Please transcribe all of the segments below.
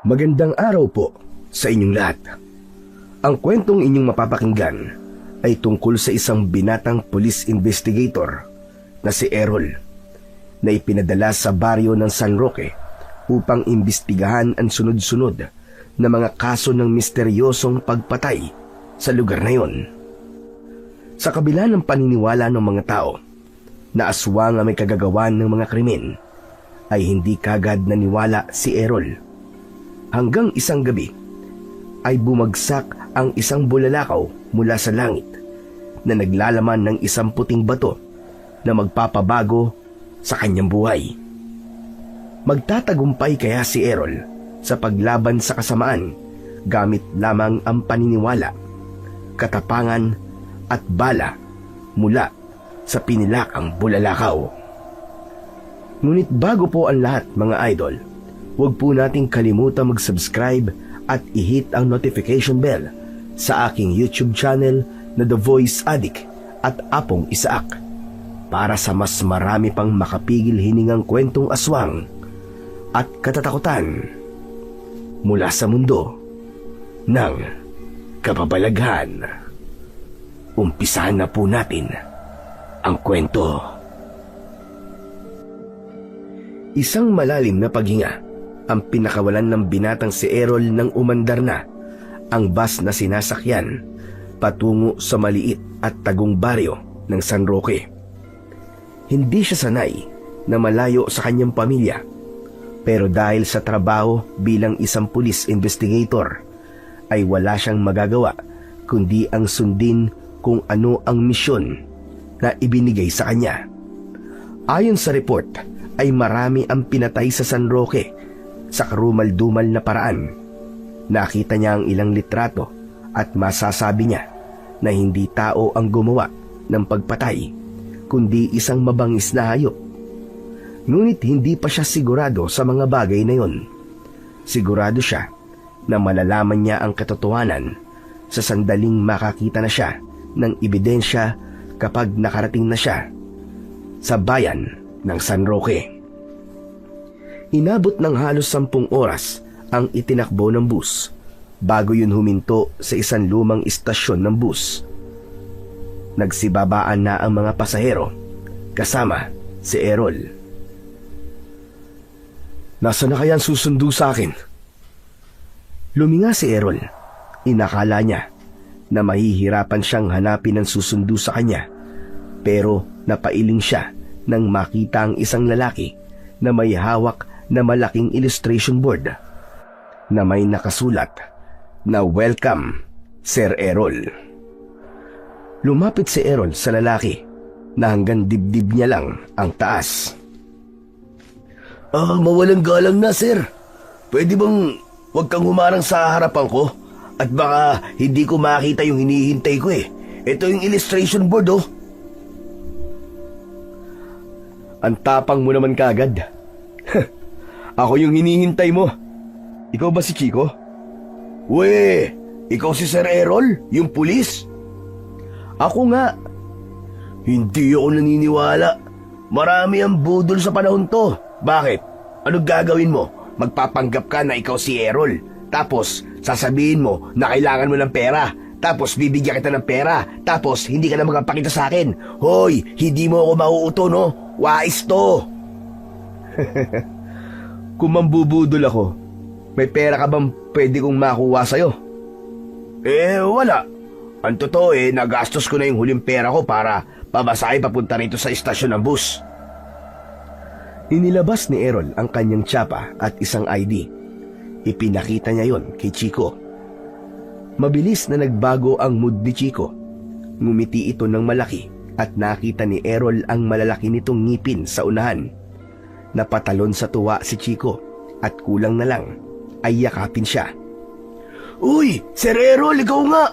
Magandang araw po sa inyong lahat. Ang kwentong inyong mapapakinggan ay tungkol sa isang binatang police investigator na si Errol na ipinadala sa baryo ng San Roque upang imbestigahan ang sunod-sunod na mga kaso ng misteryosong pagpatay sa lugar na yon. Sa kabila ng paniniwala ng mga tao na aswang ang may kagagawan ng mga krimen, ay hindi kagad naniwala si Errol. Hanggang isang gabi ay bumagsak ang isang bulalakaw mula sa langit na naglalaman ng isang puting bato na magpapabago sa kanyang buhay. Magtatagumpay kaya si Errol sa paglaban sa kasamaan gamit lamang ang paniniwala, katapangan at bala mula sa pinilakang bulalakaw. Ngunit bago po ang lahat, mga idol, huwag po nating kalimutan mag-subscribe at i-hit ang notification bell sa aking YouTube channel na The Voice Addict at Apong Isaak para sa mas marami pang makapigil hiningang kwentong aswang at katatakutan mula sa mundo ng kababalaghan. Umpisahan na po natin ang kwento. Isang malalim na paghinga ang pinakawalan ng binatang si Errol nang umandar na ang bus na sinasakyan patungo sa maliit at tagong baryo ng San Roque. Hindi siya sanay na malayo sa kanyang pamilya, pero dahil sa trabaho bilang isang police investigator ay wala siyang magagawa kundi ang sundin kung ano ang misyon na ibinigay sa kanya. Ayon sa report ay marami ang pinatay sa San Roque sa karumal-dumal na paraan. Nakita niya ang ilang litrato at masasabi niya na hindi tao ang gumawa ng pagpatay, kundi isang mabangis na hayop. Ngunit hindi pa siya sigurado sa mga bagay na yon. Sigurado siya na malalaman niya ang katotohanan sa sandaling makakita na siya ng ebidensya kapag nakarating na siya sa bayan ng San Roque. Inabot ng halos 10 oras ang itinakbo ng bus bago yun huminto sa isang lumang istasyon ng bus. Nagsibabaan na ang mga pasahero kasama si Errol. Nasaan na kaya ang susundo sa akin? Luminga si Errol. Inakala niya na mahihirapan siyang hanapin ang susundo sa kanya, pero napailing siya nang makita ang isang lalaki na may hawak na malaking illustration board na may nakasulat na "Welcome, Sir Errol." Lumapit si Errol sa lalaki na hanggang dibdib niya lang ang taas. Mawalang galang na, sir. Pwede bang huwag kang humarang sa harapan ko? At baka hindi ko makita yung hinihintay ko eh. Ito yung illustration board, oh. Ang tapang mo naman kagad. Ako yung hinihintay mo. Ikaw ba si Chico? We, ikaw si Sir Errol, yung pulis? Ako nga. Hindi ako naniniwala. Marami ang budol sa panahon to. Bakit? Anong gagawin mo? Magpapanggap ka na ikaw si Errol. Tapos, sasabihin mo na kailangan mo ng pera. Tapos, bibigyan kita ng pera. Tapos, hindi ka na magpapakita sa akin. Hoy, hindi mo ako mauuto, no? Wais to. Kung mambubudol ako, may pera ka bang pwede kong makuha sa'yo? Wala. Ang totoo nagastos ko na yung huling pera ko para pamasahe papunta rito sa istasyon ng bus. Inilabas ni Errol ang kanyang tsapa at isang ID. Ipinakita niya yon kay Chico. Mabilis na nagbago ang mood ni Chico. Ngumiti ito ng malaki at nakita ni Errol ang malalaki nitong ngipin sa unahan. Napatalon sa tuwa si Chico at kulang na lang ay yakapin siya. Uy, Sir Errol, ikaw nga!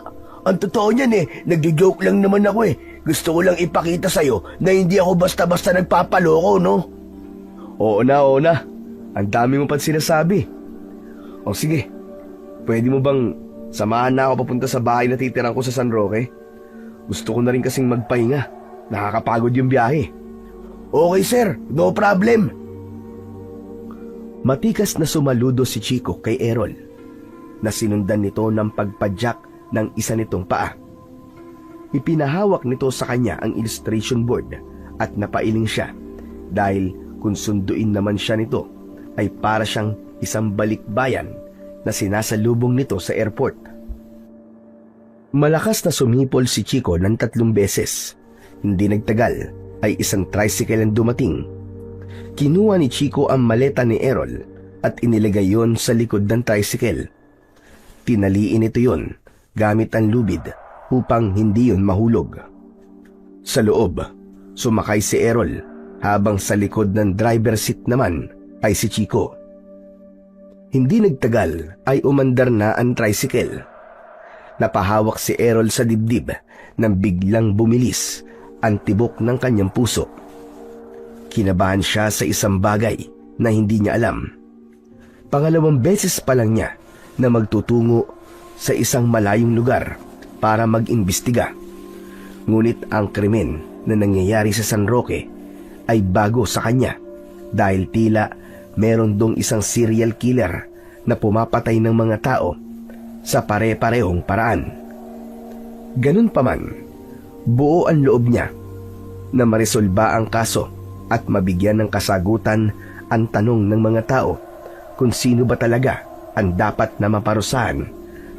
Ang totoo niyan nagjo-joke lang naman ako Gusto ko lang ipakita sa'yo na hindi ako basta-basta nagpapaloko, no? Oo na. Ang dami mo pa sinasabi. O sige, pwede mo bang samahan na ako papunta sa bahay na titirhan ko sa San Roque? Gusto ko na rin kasing magpahinga. Nakakapagod yung biyahe. Okay, sir. No problem. Matikas na sumaludo si Chico kay Errol, na sinundan nito ng pagpadyak ng isa nitong paa. Ipinahawak nito sa kanya ang illustration board at napailing siya dahil kung sunduin naman siya nito ay para siyang isang balikbayan na sinasalubong nito sa airport. Malakas na sumipol si Chico ng 3 beses. Hindi nagtagal ay isang tricycle ang dumating. Kinuha ni Chico ang maleta ni Errol at inilagay yon sa likod ng tricycle. Tinaliin ito yon gamit ang lubid upang hindi yon mahulog. Sa loob, sumakay si Errol habang sa likod ng driver seat naman ay si Chico. Hindi nagtagal ay umandar na ang tricycle. Napahawak si Errol sa dibdib nang biglang bumilis ang tibok ng kanyang puso. Kinabahan siya sa isang bagay na hindi niya alam. Pangalawang beses pa lang niya na magtutungo sa isang malayong lugar para mag-imbestiga. Ngunit ang krimen na nangyayari sa San Roque ay bago sa kanya dahil tila meron dong isang serial killer na pumapatay ng mga tao sa pare-parehong paraan. Ganun pa man, buo ang loob niya na maresolba ang kaso at mabigyan ng kasagutan ang tanong ng mga tao kung sino ba talaga ang dapat na maparusahan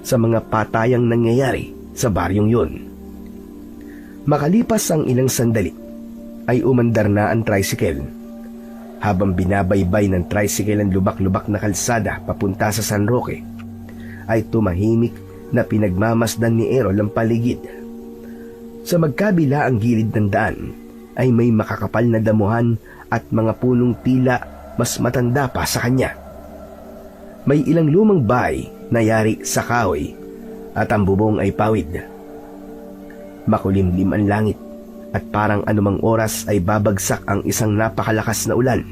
sa mga patayang nangyayari sa baryong yun. Makalipas ang ilang sandali, ay umandar na ang tricycle. Habang binabaybay ng tricycle ang lubak-lubak na kalsada papunta sa San Roque, ay tumahimik na pinagmamasdan ni Errol ang paligid. Sa magkabila ang gilid ng daan, ay may makakapal na damuhan at mga punong tila mas matanda pa sa kanya. May ilang lumang bahay na yari sa kahoy at ang bubong ay pawid. Makulimlim ang langit at parang anumang oras ay babagsak ang isang napakalakas na ulan.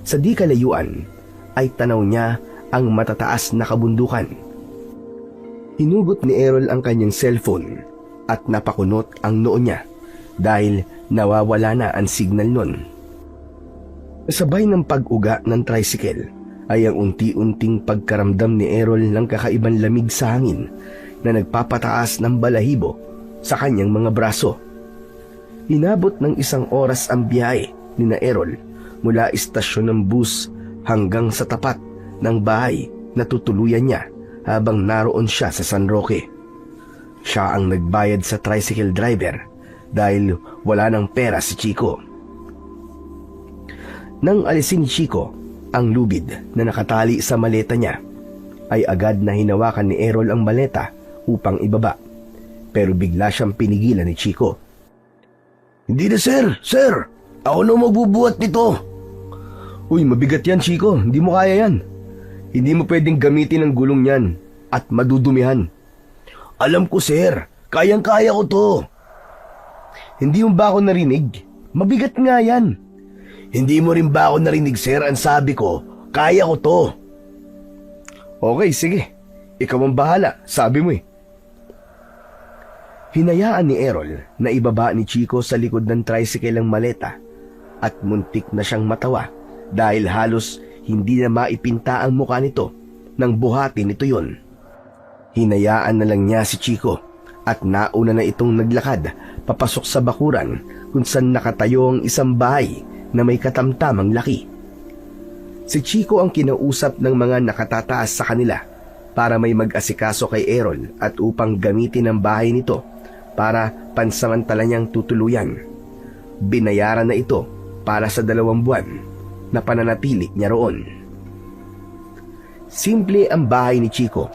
Sa di kalayuan ay tanaw niya ang matataas na kabundukan. Hinugot ni Errol ang kanyang cellphone at napakunot ang noo niya dahil nawawala na ang signal nun. Sabay ng pag-uga ng tricycle ay ang unti-unting pagkaramdam ni Errol ng kakaibang lamig sa hangin na nagpapataas ng balahibo sa kanyang mga braso. Inabot ng 1 oras ang biyahe ni na Errol mula istasyon ng bus hanggang sa tapat ng bahay na tutuluyan niya habang naroon siya sa San Roque. Siya ang nagbayad sa tricycle driver dahil wala ng pera si Chico. Nang alisin ni Chico ang lubid na nakatali sa maleta niya, ay agad na hinawakan ni Errol ang maleta upang ibaba. Pero bigla siyang pinigilan ni Chico. "Hindi na sir, sir! Ako na magbubuhat nito!" "Uy, mabigat yan Chico, hindi mo kaya yan. Hindi mo pwedeng gamitin ang gulong yan at madudumihan." "Alam ko sir, kayang-kaya ko to." "Hindi mo ba ako narinig? Mabigat nga yan." "Hindi mo rin ba ako narinig sir, ang sabi ko, kaya ko to." "Okay, sige. Ikaw ang bahala, sabi mo eh." Hinayaan ni Errol na ibaba ni Chico sa likod ng tricycle ang maleta at muntik na siyang matawa dahil halos hindi na maipinta ang mukha nito nang buhatin nito yon. Hinayaan na lang niya si Chico at nauna na itong naglakad papasok sa bakuran kung saan nakatayo ang isang bahay na may katamtamang laki. Si Chico ang kinausap ng mga nakatataas sa kanila para may mag-asikaso kay Errol at upang gamitin ang bahay nito para pansamantala niyang tutuluyan. Binayaran na ito para sa 2 buwan na pananatili niya roon. Simple ang bahay ni Chico.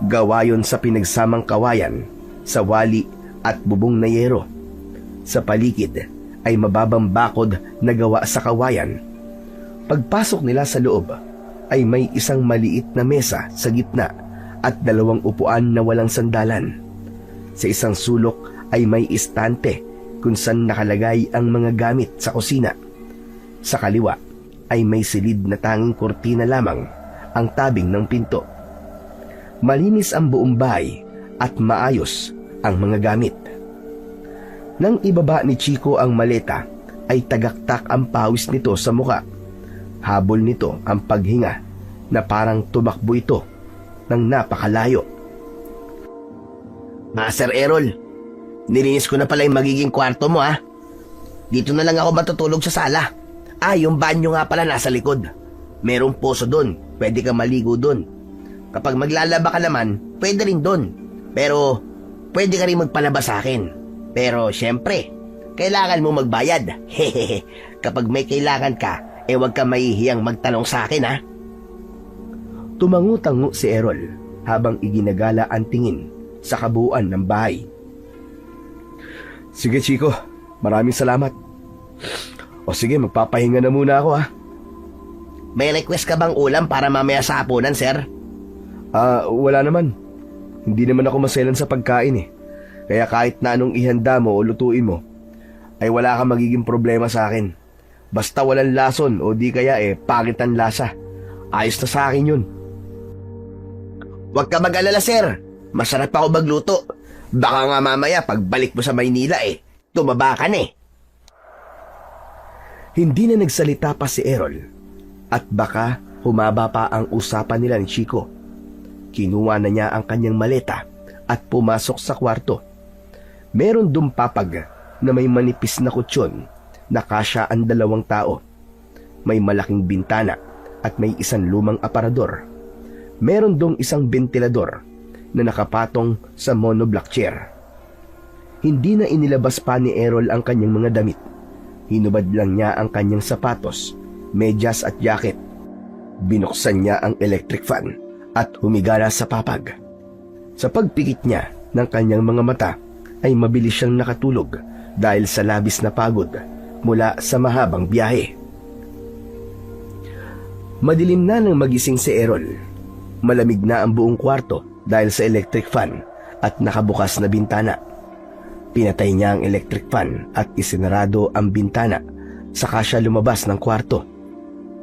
Gawa yon sa pinagsamang kawayan, sa wali at bubong na yero. Sa paligid ay mababang bakod na gawa sa kawayan. Pagpasok nila sa loob ay may isang maliit na mesa sa gitna at 2 upuan na walang sandalan. Sa isang sulok ay may istante kung saan nakalagay ang mga gamit sa kusina. Sa kaliwa ay may silid na tanging kurtina lamang ang tabing ng pinto. Malinis ang buong bahay at maayos ang mga gamit. Nang ibaba ni Chico ang maleta ay tagaktak ang pawis nito sa muka. Habol nito ang paghinga na parang tumakbo ito ng napakalayo. Sir Errol, nilinis ko na pala yung magiging kwarto mo ha. Dito na lang ako matutulog sa sala. Yung banyo nga pala nasa likod. Merong poso doon, pwede ka maligo doon. Kapag maglalaba ka naman, pwede rin doon. Pero pwede ka rin magpalaba sa akin. Pero syempre, kailangan mo magbayad. Hehehe, kapag may kailangan ka, huwag ka mahihiyang magtanong sa akin ha. Tumangu-tango si Errol habang iginagala ang tingin sa kabuuan ng bahay. Sige Chico, maraming salamat. O sige, magpapahinga na muna ako ha. May request ka bang ulam para mamaya sa hapunan, sir? Wala naman. Hindi naman ako maselan sa pagkain eh. Kaya kahit na anong ihanda mo o lutuin mo, ay wala kang magiging problema sa akin. Basta walang lason o di kaya pangit ang lasa. Ayos na sa akin yun. Huwag ka mag-alala, sir. Masarap ako magluto. Baka nga mamaya pagbalik mo sa Maynila tumaba ka na. Hindi na nagsalita pa si Errol at baka humaba pa ang usapan nila ni Chico. Kinuha na niya ang kanyang maleta at pumasok sa kwarto. Meron dong papag na may manipis na kutsyon na kasya ang 2 tao. May malaking bintana at may isang lumang aparador. Meron dong isang ventilador na nakapatong sa monoblock chair. Hindi na inilabas pa ni Errol ang kanyang mga damit. Hinubad lang niya ang kanyang sapatos, medyas at jacket. Binuksan niya ang electric fan at humigala sa papag. Sa pagpikit niya ng kanyang mga mata ay mabilis siyang nakatulog dahil sa labis na pagod mula sa mahabang biyahe. Madilim na nang magising si Errol. Malamig na ang buong kwarto dahil sa electric fan at nakabukas na bintana. Pinatay niya ang electric fan at isinarado ang bintana, saka siya lumabas ng kwarto.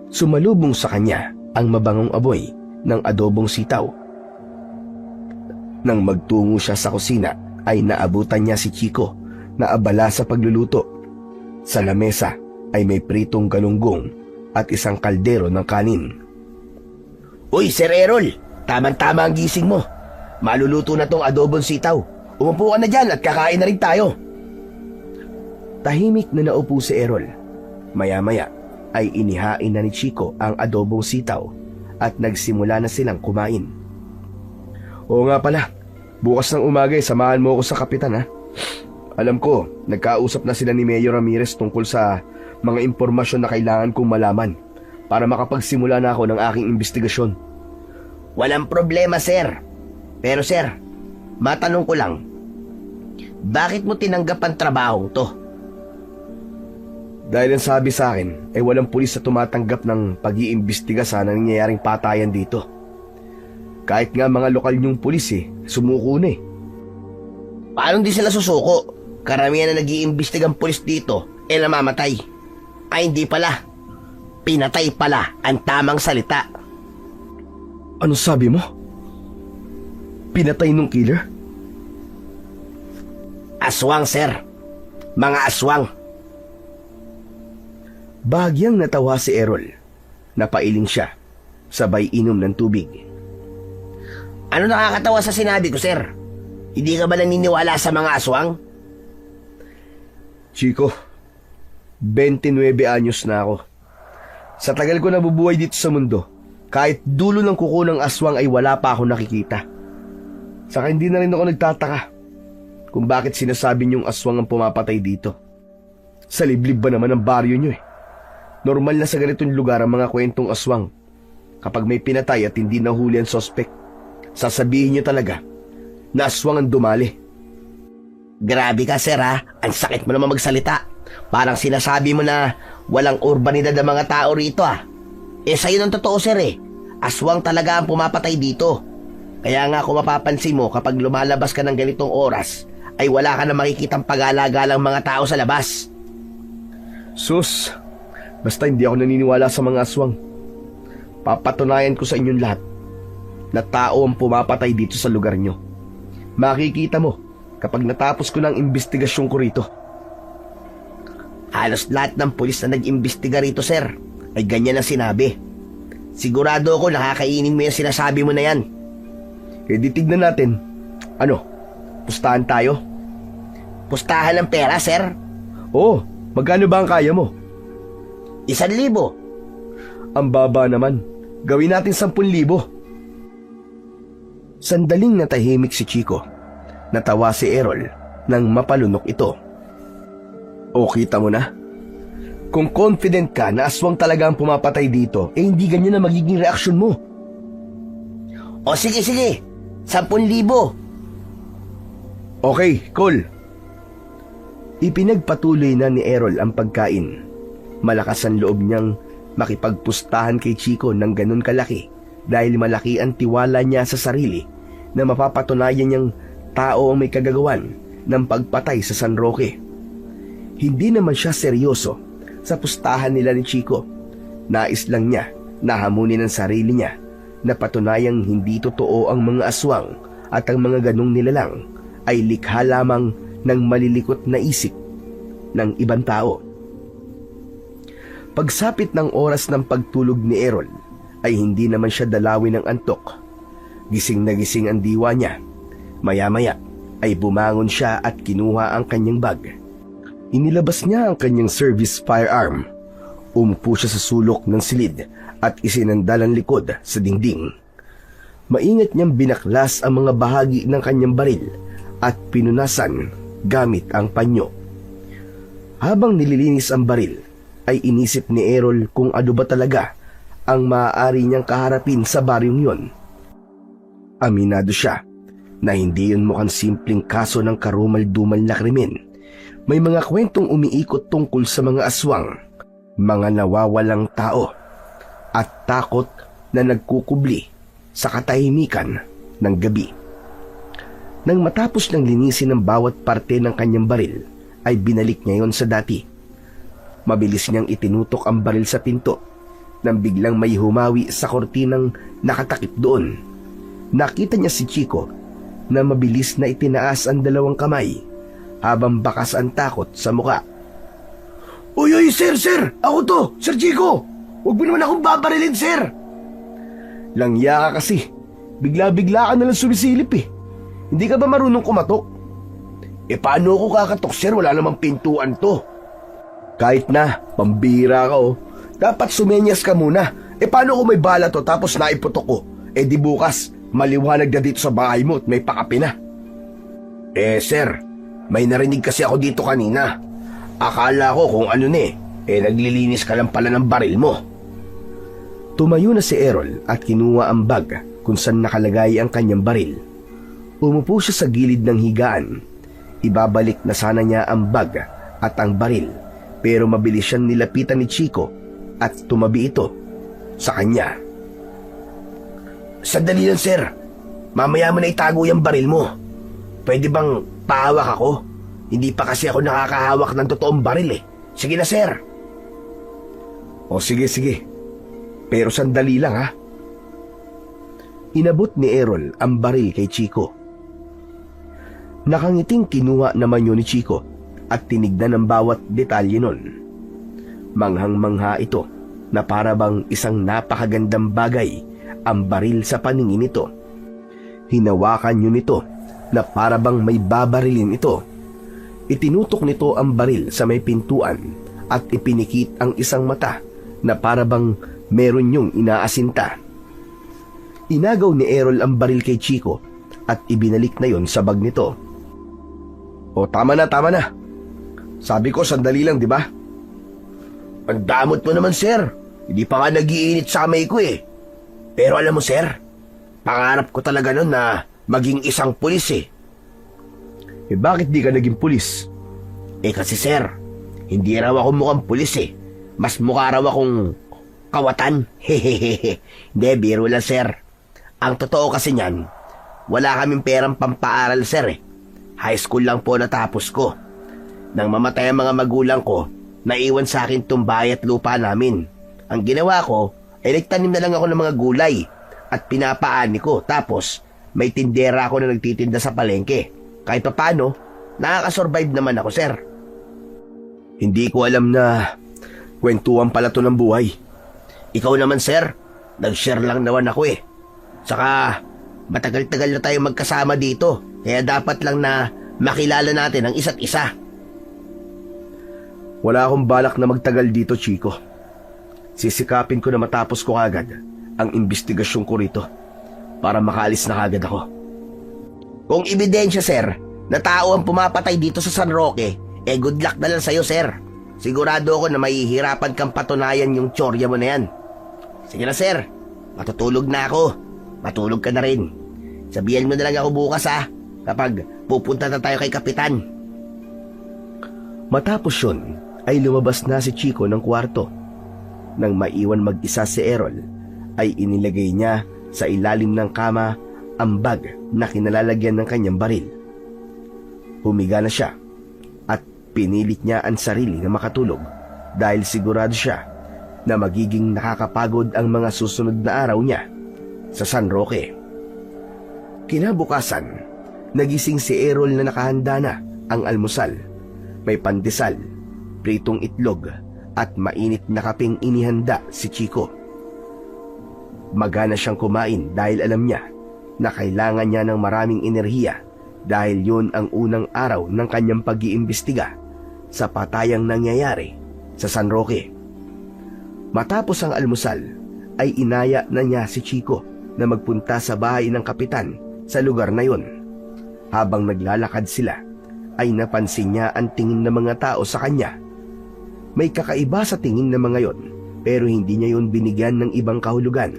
Sumalubong sa kanya ang mabangong amoy ng adobong sitaw. Nang magtungo siya sa kusina ay naabutan niya si Chico na abala sa pagluluto. Sa lamesa ay may pritong galunggong at isang kaldero ng kanin. Uy, Sir Errol, tamang-tama ang gising mo. Maluluto na tong adobong sitaw. Umupo ka na dyan at kakain na rin tayo. Tahimik na naupo si Errol. Maya-maya ay inihain na ni Chico ang adobong sitaw at nagsimula na silang kumain. Oo nga pala, bukas ng umaga samahan mo ako sa kapitan ha. Alam ko, nagkausap na sila ni Mayor Ramirez tungkol sa mga impormasyon na kailangan kong malaman para makapagsimula na ako ng aking investigasyon. Walang problema, sir. Pero sir, matanong ko lang, bakit mo tinanggap ang trabahong to? Dahil ang sabi sa akin ay walang pulis na tumatanggap ng pag-iimbestiga sa nangyayaring patayan dito. Kahit nga mga lokal niyong pulis sumuko na Paano di sila susuko? Karamihan na nag-iimbestigang pulis dito namamatay. Ay hindi pala. Pinatay pala ang tamang salita. Ano sabi mo? Pinatay nung killer? Aswang, sir. Mga aswang. Bahagyang natawa si Errol. Napailing siya. Sabay inom ng tubig. Ano nakakatawa sa sinabi ko, sir? Hindi ka ba naniniwala sa mga aswang? Chico, 29 anyos na ako. Sa tagal ko nabubuhay dito sa mundo, kahit dulo ng kuko ng aswang ay wala pa ako nakikita. Saka hindi na rin ako nagtataka kung bakit sinasabi niyong aswang ang pumapatay dito. Sa liblib ba naman ang baryo niyo Normal na sa ganitong lugar ang mga kwentong aswang. Kapag may pinatay at hindi nahuli ang sospek, sasabihin niyo talaga na aswang ang dumali. Grabe ka, sir ha. Ang sakit mo naman magsalita. Parang sinasabi mo na walang urbanidad ang mga tao rito sa'yo ng totoo, sir Aswang talaga ang pumapatay dito. Kaya nga kung mapapansin mo kapag lumalabas ka ng ganitong oras, ay wala ka na makikitang pag-alagalang mga tao sa labas. Sus, basta hindi ako naniniwala sa mga aswang. Papatunayan ko sa inyong lahat na tao ang pumapatay dito sa lugar nyo. Makikita mo kapag natapos ko ng investigasyon ko rito. Halos lahat ng pulis na nag-imbestiga rito, sir, ay ganyan ang sinabi. Sigurado ako nakakainin mo yung sinasabi mo na yan. Eh di tignan natin. Ano? Pustahan tayo? Pustahan ng pera, sir? Oo, magkano ba ang kaya mo? 1,000. Ang baba naman. Gawin natin 10,000. Sandaling natahimik si Chico. Natawa si Errol nang mapalunok ito. O kita mo na? Kung confident ka na aswang talaga ang pumapatay dito, hindi ganyan na magiging reaksyon mo. O sige, 10,000. Okay, cool. Ipinagpatuloy na ni Errol ang pagkain. Malakas ang loob niyang makipagpustahan kay Chico ng ganun kalaki dahil malaki ang tiwala niya sa sarili na mapapatunayan niyang tao ang may kagagawan ng pagpatay sa San Roque. Hindi naman siya seryoso sa pustahan nila ni Chico. Nais lang niya na hamunin ang sarili niya na patunayang hindi totoo ang mga aswang at ang mga ganong nilalang ay likha lamang ng malilikot na isip ng ibang tao. Pagsapit ng oras ng pagtulog ni Errol ay hindi naman siya dalawin ng antok. Gising na gising ang diwa niya. Maya-maya ay bumangon siya at kinuha ang kanyang bag. Inilabas niya ang kanyang service firearm. Umupo siya sa sulok ng silid at isinandal ang likod sa dingding. Maingat niyang binaklas ang mga bahagi ng kanyang baril at pinunasan gamit ang panyo. Habang nililinis ang baril, ay inisip ni Errol kung ano ba talaga ang maaari niyang kaharapin sa baryong yon. Aminado siya na hindi yun mukhang simpleng kaso ng karumal-dumal na krimen. May mga kwentong umiikot tungkol sa mga aswang, mga nawawalang tao, at takot na nagkukubli sa katahimikan ng gabi. Nang matapos ng linisin ng bawat parte ng kanyang baril, ay binalik niya yon sa dati. Mabilis niyang itinutok ang baril sa pinto nang biglang may humawi sa kortinang nakatakip doon. Nakita niya si Chico na mabilis na itinaas ang dalawang kamay habang bakas ang takot sa muka. Uy, sir! Ako to! Sir Chico! Huwag mo naman akong babarilin, sir! Langya ka kasi. Bigla-bigla ka nalang sumisilip eh. Hindi ka ba marunong kumatok? Paano ako kakatok, sir? Wala namang pintuan to. Kahit na, pambira ka oh. Dapat sumenyas ka muna. Paano kung may bala to tapos naiputok ko? Di bukas, maliwanag na dito sa bahay mo at may pakapi na. Sir, may narinig kasi ako dito kanina. Akala ko kung ano naglilinis ka lang pala ng baril mo. Tumayo na si Errol at kinuha ang bag kung saan nakalagay ang kanyang baril. Umupo siya sa gilid ng higaan. Ibabalik na sana niya ang bag at ang baril, pero mabilis siyang nilapitan ni Chico at tumabi ito sa kanya. Sandali lang, sir. Mamaya mo na itago yung baril mo. Pwede bang pahawak ako? Hindi pa kasi ako nakakahawak ng totoong baril eh. Sige na, sir. O sige. Pero sandali lang ha. Inabot ni Errol ang baril kay Chico. Nakangiting kinuha naman yun ni Chico at tinignan ang bawat detalye nun. Manghang-mangha ito na para bang isang napakagandang bagay ang baril sa paningin nito. Hinawakan yun nito na para bang may babarilin ito. Itinutok nito ang baril sa may pintuan at ipinikit ang isang mata na para bang meron yung inaasinta. Inagaw ni Errol ang baril kay Chico at ibinalik na yon sa bag nito. O tama na. Sabi ko sandali lang, di ba? Ang damot mo naman, sir. Hindi pa nga nagiinit sa kamay ko eh. Pero alam mo, sir, pangarap ko talaga nun na maging isang pulis eh. Bakit di ka naging pulis? Kasi sir, hindi raw ako mukhang pulis eh. Mas mukha raw akong kawatan. Hehehe. Hindi, biro lang, sir. Ang totoo kasi niyan, wala kaming perang pampaaral, sir eh. High school lang po natapos ko. Nang mamatay ang mga magulang ko, naiwan sa akin tong bahay at lupa namin. Ang ginawa ko ay nagtanim na lang ako ng mga gulay at pinapaani ko. Tapos may tindera ako na nagtitinda sa palengke. Kahit pa paano, nakakasurvive naman ako, sir. Hindi ko alam na kwentuhan pala to ng buhay. Ikaw naman, sir. Nag-share lang naman ako eh. Saka, matagal-tagal na tayo magkasama dito. Kaya dapat lang na makilala natin ang isa't isa. Wala akong balak na magtagal dito, Chico. Sisikapin ko na matapos ko agad ang investigasyon ko rito para makaalis na kagad ako. Kung ebidensya, sir, na tao ang pumapatay dito sa San Roque, good luck na lang sa'yo, sir. Sigurado ako na mahihirapan kang patunayan yung tsorya mo na yan. Sige na, sir. Matutulog na ako. Matulog ka na rin. Sabihan mo na lang ako bukas, kapag pupunta na tayo kay Kapitan. Matapos yun, ay lumabas na si Chico ng kwarto. Nang maiwan mag-isa si Errol, ay inilagay niya sa ilalim ng kama ang bag na kinalalagyan ng kanyang baril. Humiga na siya at pinilit niya ang sarili na makatulog dahil sigurado siya na magiging nakakapagod ang mga susunod na araw niya sa San Roque. Kinabukasan, nagising si Errol na nakahanda na ang almusal. May pandesal, pritong itlog at mainit na kapeng inihanda si Chico. Magana siyang kumain dahil alam niya na kailangan niya ng maraming enerhiya dahil yun ang unang araw ng kanyang pag-iimbestiga sa patayang nangyayari sa San Roque. Matapos ang almusal, ay inaya na niya si Chico na magpunta sa bahay ng kapitan sa lugar na yun. Habang naglalakad sila, ay napansin niya ang tingin ng mga tao sa kanya. May kakaiba sa tingin ng mga yon, pero hindi niya yun binigyan ng ibang kahulugan.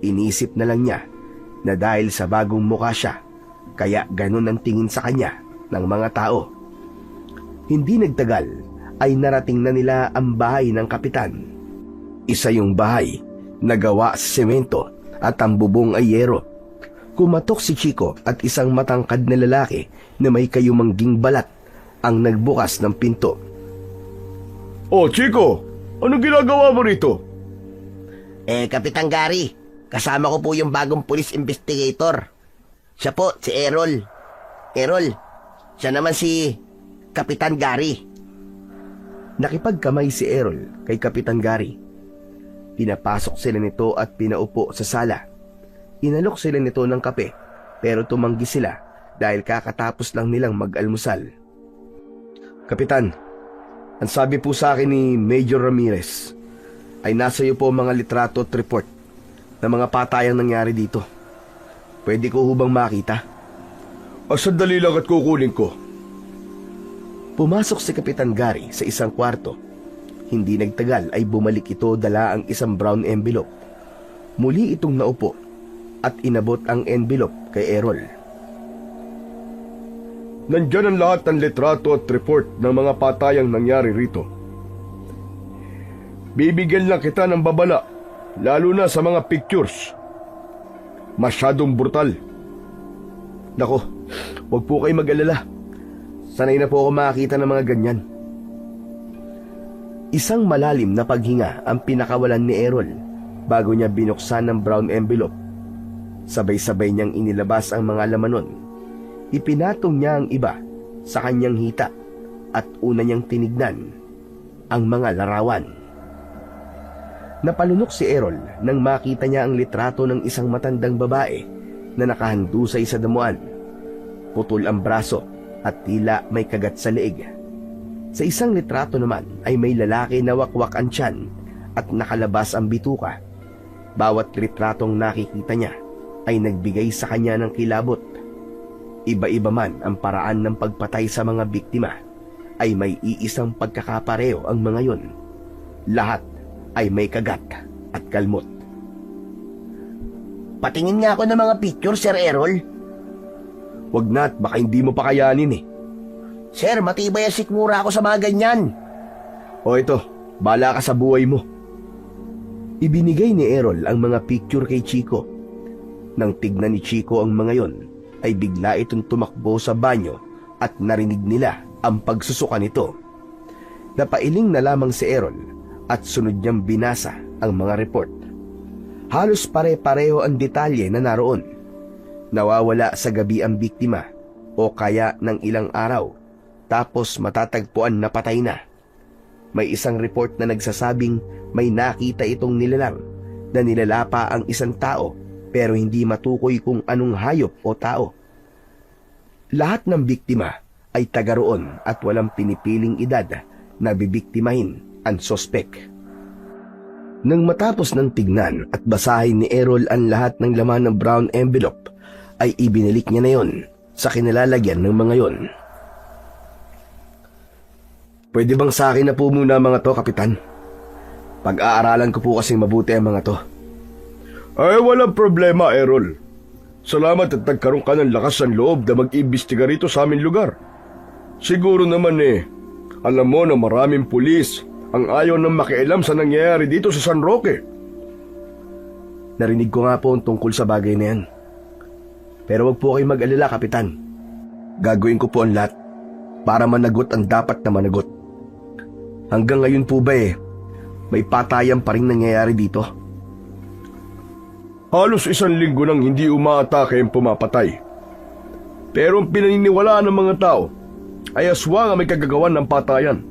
Inisip na lang niya na dahil sa bagong mukha siya, kaya ganun ang tingin sa kanya ng mga tao. Hindi nagtagal, ay narating na nila ang bahay ng kapitan. Isa yung bahay na gawa sa semento at ang bubong ay yero. Kumatok si Chico at isang matangkad na lalaki na may kayumangging balat ang nagbukas ng pinto. "Oh, Chico! Anong ginagawa mo rito?" Kapitan Gary, kasama ko po yung bagong police investigator. Siya po, si Errol. Errol, siya naman si Kapitan Gary. Nakipagkamay si Errol kay Kapitan Gary. Pinapasok sila nito at pinaupo sa sala. Inalok sila nito ng kape, pero tumanggi sila dahil kakatapos lang nilang mag-almusal. "Kapitan, ang sabi po sa akin ni Major Ramirez ay nasa iyo po mga litrato at report na mga patayang nangyari dito. Pwede ko hubang makita?" "Sandali lang at kukunin ko." Pumasok si Kapitan Gary sa isang kwarto. Hindi nagtagal ay bumalik ito dala ang isang brown envelope. Muli itong naupo at inabot ang envelope kay Errol. "Nandyan ang lahat ng litrato at report ng mga patayang nangyari rito. Bibigyan lang kita ng babala, lalo na sa mga pictures. Masyadong brutal. Nako, wag po kayo mag-alala. Sanay na po ako makakita ng mga ganyan." Isang malalim na paghinga ang pinakawalan ni Errol bago niya binuksan ang brown envelope. Sabay-sabay niyang inilabas ang mga laman nun. Ipinatong niya ang iba sa kanyang hita at una niyang tinignan ang mga larawan. Napalunok si Errol nang makita niya ang litrato ng isang matandang babae na nakahandusay sa damuan. Putol ang braso at tila may kagat sa leeg. Sa isang litrato naman ay may lalaki na wakwak ang tiyan at nakalabas ang bituka. Bawat litratong nakikita niya ay nagbigay sa kanya ng kilabot. Iba-iba man ang paraan ng pagpatay sa mga biktima, ay may iisang pagkakapareo ang mga yon. Lahat ay may kagat at kalmot. Patingin nga ako ng mga picture, Sir Errol. Wag na at baka hindi mo pa kayanin eh. Sir, matibay ang sikmura ako sa mga ganyan. O ito, bala ka sa buhay mo. Ibinigay ni Errol ang mga picture kay Chico. Nang tignan ni Chico ang mga yon, ay bigla itong tumakbo sa banyo at narinig nila ang pagsusuka nito. Napailing na lamang si Errol at sunod niyang binasa ang mga report. Halos pare-pareho ang detalye na naroon. Nawawala sa gabi ang biktima o kaya ng ilang araw, tapos matatagpuan na patay na. May isang report na nagsasabing may nakita itong nilalang na nilalapa ang isang tao pero hindi matukoy kung anong hayop o tao. Lahat ng biktima ay taga roon at walang pinipiling edad na bibiktimahin ang sospek. Nang matapos ng tignan at basahin ni Errol ang lahat ng laman ng brown envelope, ay ibinalik niya na yon sa kinalalagyan ng mga yon. Pwede bang sa akin na po muna mga to, Kapitan? Pag-aaralan ko po kasi mabuti ang mga to. Ay, walang problema, Errol. Salamat at nagkaroon ka ng lakas ng loob na mag-imbestiga rito sa aming lugar. Siguro naman alam mo na maraming pulis ang ayaw nang makialam sa nangyayari dito sa San Roque. Narinig ko nga po ang tungkol sa bagay na yan. Pero wag po kayong mag-alala, Kapitan. Gagawin ko po ang lahat para managot ang dapat na managot. Hanggang ngayon po ba may patayan pa rin nangyayari dito? Halos 1 linggo nang hindi umaatake ang pumapatay. Pero ang pinaniniwalaan ng mga tao ay aswang ang may kagagawan ng patayan.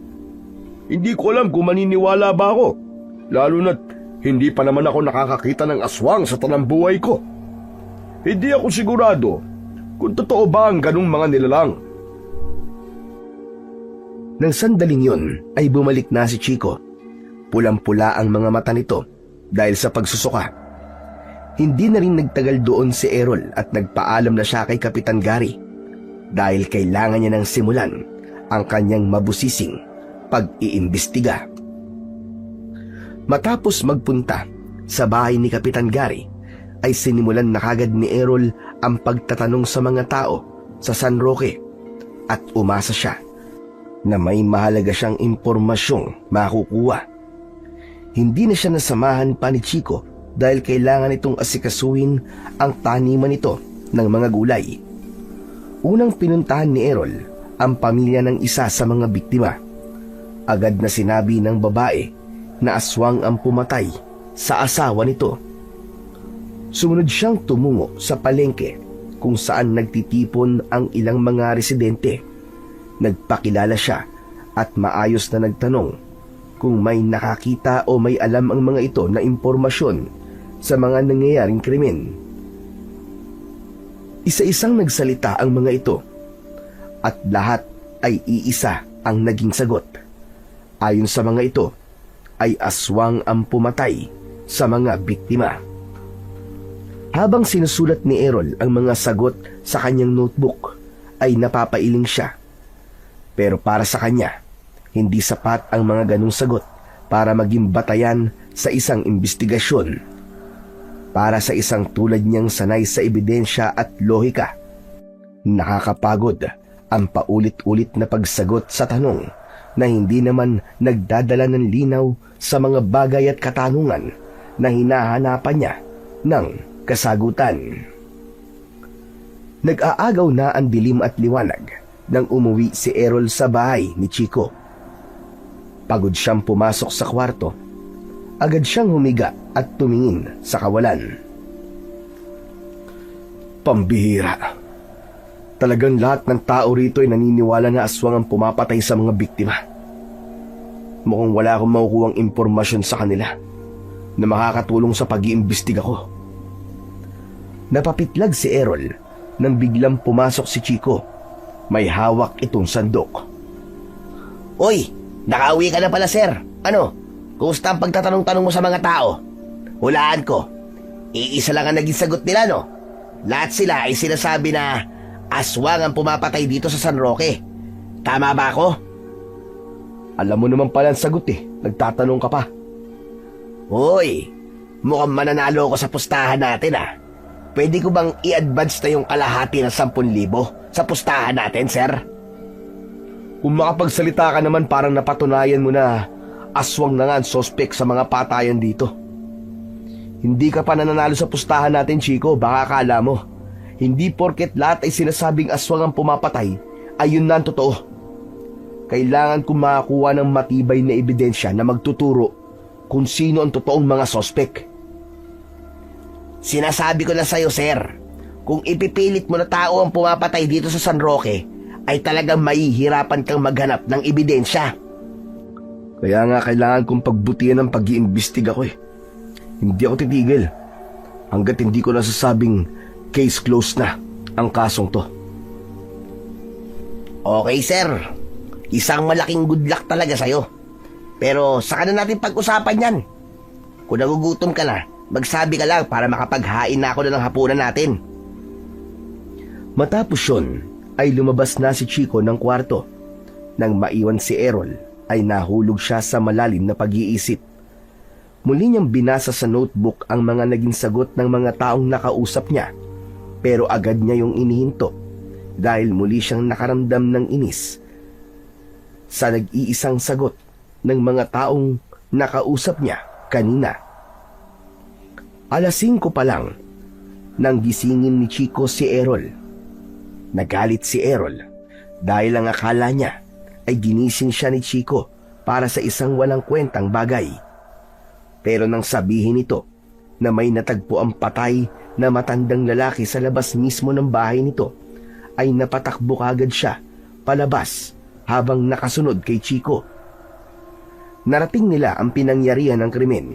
Hindi ko alam kung maniniwala ba ako, lalo na't hindi pa naman ako nakakakita ng aswang sa tanang buhay ko. Hindi ako sigurado kung totoo ba ang ganung mga nilalang. Nang sandaling yun ay bumalik na si Chico. Pulang-pula ang mga mata nito dahil sa pagsusuka. Hindi na rin nagtagal doon si Errol at nagpaalam na siya kay Kapitan Gary dahil kailangan niya nang simulan ang kanyang mabusising pag-iimbestiga. Matapos magpunta sa bahay ni Kapitan Gary, ay sinimulan na kagad ni Errol ang pagtatanong sa mga tao sa San Roque at umasa siya na may mahalaga siyang impormasyong makukuha. Hindi na siya nasamahan pa ni Chico dahil kailangan itong asikasuhin ang taniman nito ng mga gulay. Unang pinuntahan ni Errol ang pamilya ng isa sa mga biktima. Agad na sinabi ng babae na aswang ang pumatay sa asawa nito. Sumunod siyang tumungo sa palengke kung saan nagtitipon ang ilang mga residente. Nagpakilala siya at maayos na nagtanong kung may nakakita o may alam ang mga ito na impormasyon sa mga nangyayaring krimen. Isa-isang nagsalita ang mga ito at lahat ay iisa ang naging sagot. Ayon sa mga ito, ay aswang ang pumatay sa mga biktima. Habang sinusulat ni Errol ang mga sagot sa kanyang notebook, ay napapailing siya. Pero para sa kanya, hindi sapat ang mga ganong sagot para maging batayan sa isang investigasyon. Para sa isang tulad niyang sanay sa ebidensya at lohika, nakakapagod ang paulit-ulit na pagsagot sa tanong na hindi naman nagdadala ng linaw sa mga bagay at katanungan na hinahanapan niya ng kasagutan. Nag-aagaw na ang dilim at liwanag nang umuwi si Errol sa bahay ni Chico. Pagod siyang pumasok sa kwarto. Agad siyang humiga at tumingin sa kawalan. Pambihira. Talagang lahat ng tao rito ay naniniwala na aswang ang pumapatay sa mga biktima. Mukhang wala akong makukuhang impormasyon sa kanila na makakatulong sa pag-iimbestiga ko. Napapitlag si Errol nang biglang pumasok si Chico. May hawak itong sandok. Uy, nakauwi ka na pala, sir. Ano? Kumusta ang pagtatanong-tanong mo sa mga tao? Hulaan ko. Iisa lang ang naging sagot nila, no? Lahat sila ay sinasabi na aswang ang pumapatay dito sa San Roque. Tama ba ako? Alam mo naman pala ang sagot Nagtatanong ka pa. Uy, mukhang mananalo ako sa pustahan natin Pwede ko bang i-advance na yung kalahati ng 10,000 sa pustahan natin, sir? Kung makapagsalita ka naman parang napatunayan mo na aswang na nga ang sospek sa mga patayan dito. Hindi ka pa nananalo sa pustahan natin, Chico. Baka akala mo, hindi porket lahat ay sinasabing aswang ang pumapatay, ay yun na ang totoo. Kailangan kong makakuha ng matibay na ebidensya na magtuturo kung sino ang totoong mga sospek. Sinasabi ko na sa'yo, sir, kung ipipilit mo na tao ang pumapatay dito sa San Roque, ay talagang mahihirapan kang maghanap ng ebidensya. Kaya nga kailangan kong pagbutihan ng pag-iimbestiga ko eh. Hindi ako titigil hanggat hindi ko nasasabing case closed na ang kasong to. Okay, sir. Isang malaking good luck talaga sa'yo. Pero saka na natin pag-usapan yan. Kung nagugutom ka na, magsabi ka lang para makapaghain na ako na ng hapunan natin. Matapos yun, ay lumabas na si Chico ng kwarto. Nang maiwan si Errol, ay nahulog siya sa malalim na pag-iisip. Muli niyang binasa sa notebook ang mga naging sagot ng mga taong nakausap niya. Pero agad niya yung inihinto dahil muli siyang nakaramdam ng inis sa nag-iisang sagot ng mga taong nakausap niya kanina. 5:00 pa lang nang gisingin ni Chico si Errol. Nagalit si Errol dahil ang akala niya ay ginising siya ni Chico para sa isang walang kwentang bagay. Pero nang sabihin nito na may natagpo ang patay na matandang lalaki sa labas mismo ng bahay nito, ay napatakbo kagad siya palabas habang nakasunod kay Chico. Narating nila ang pinangyarihan ng krimen.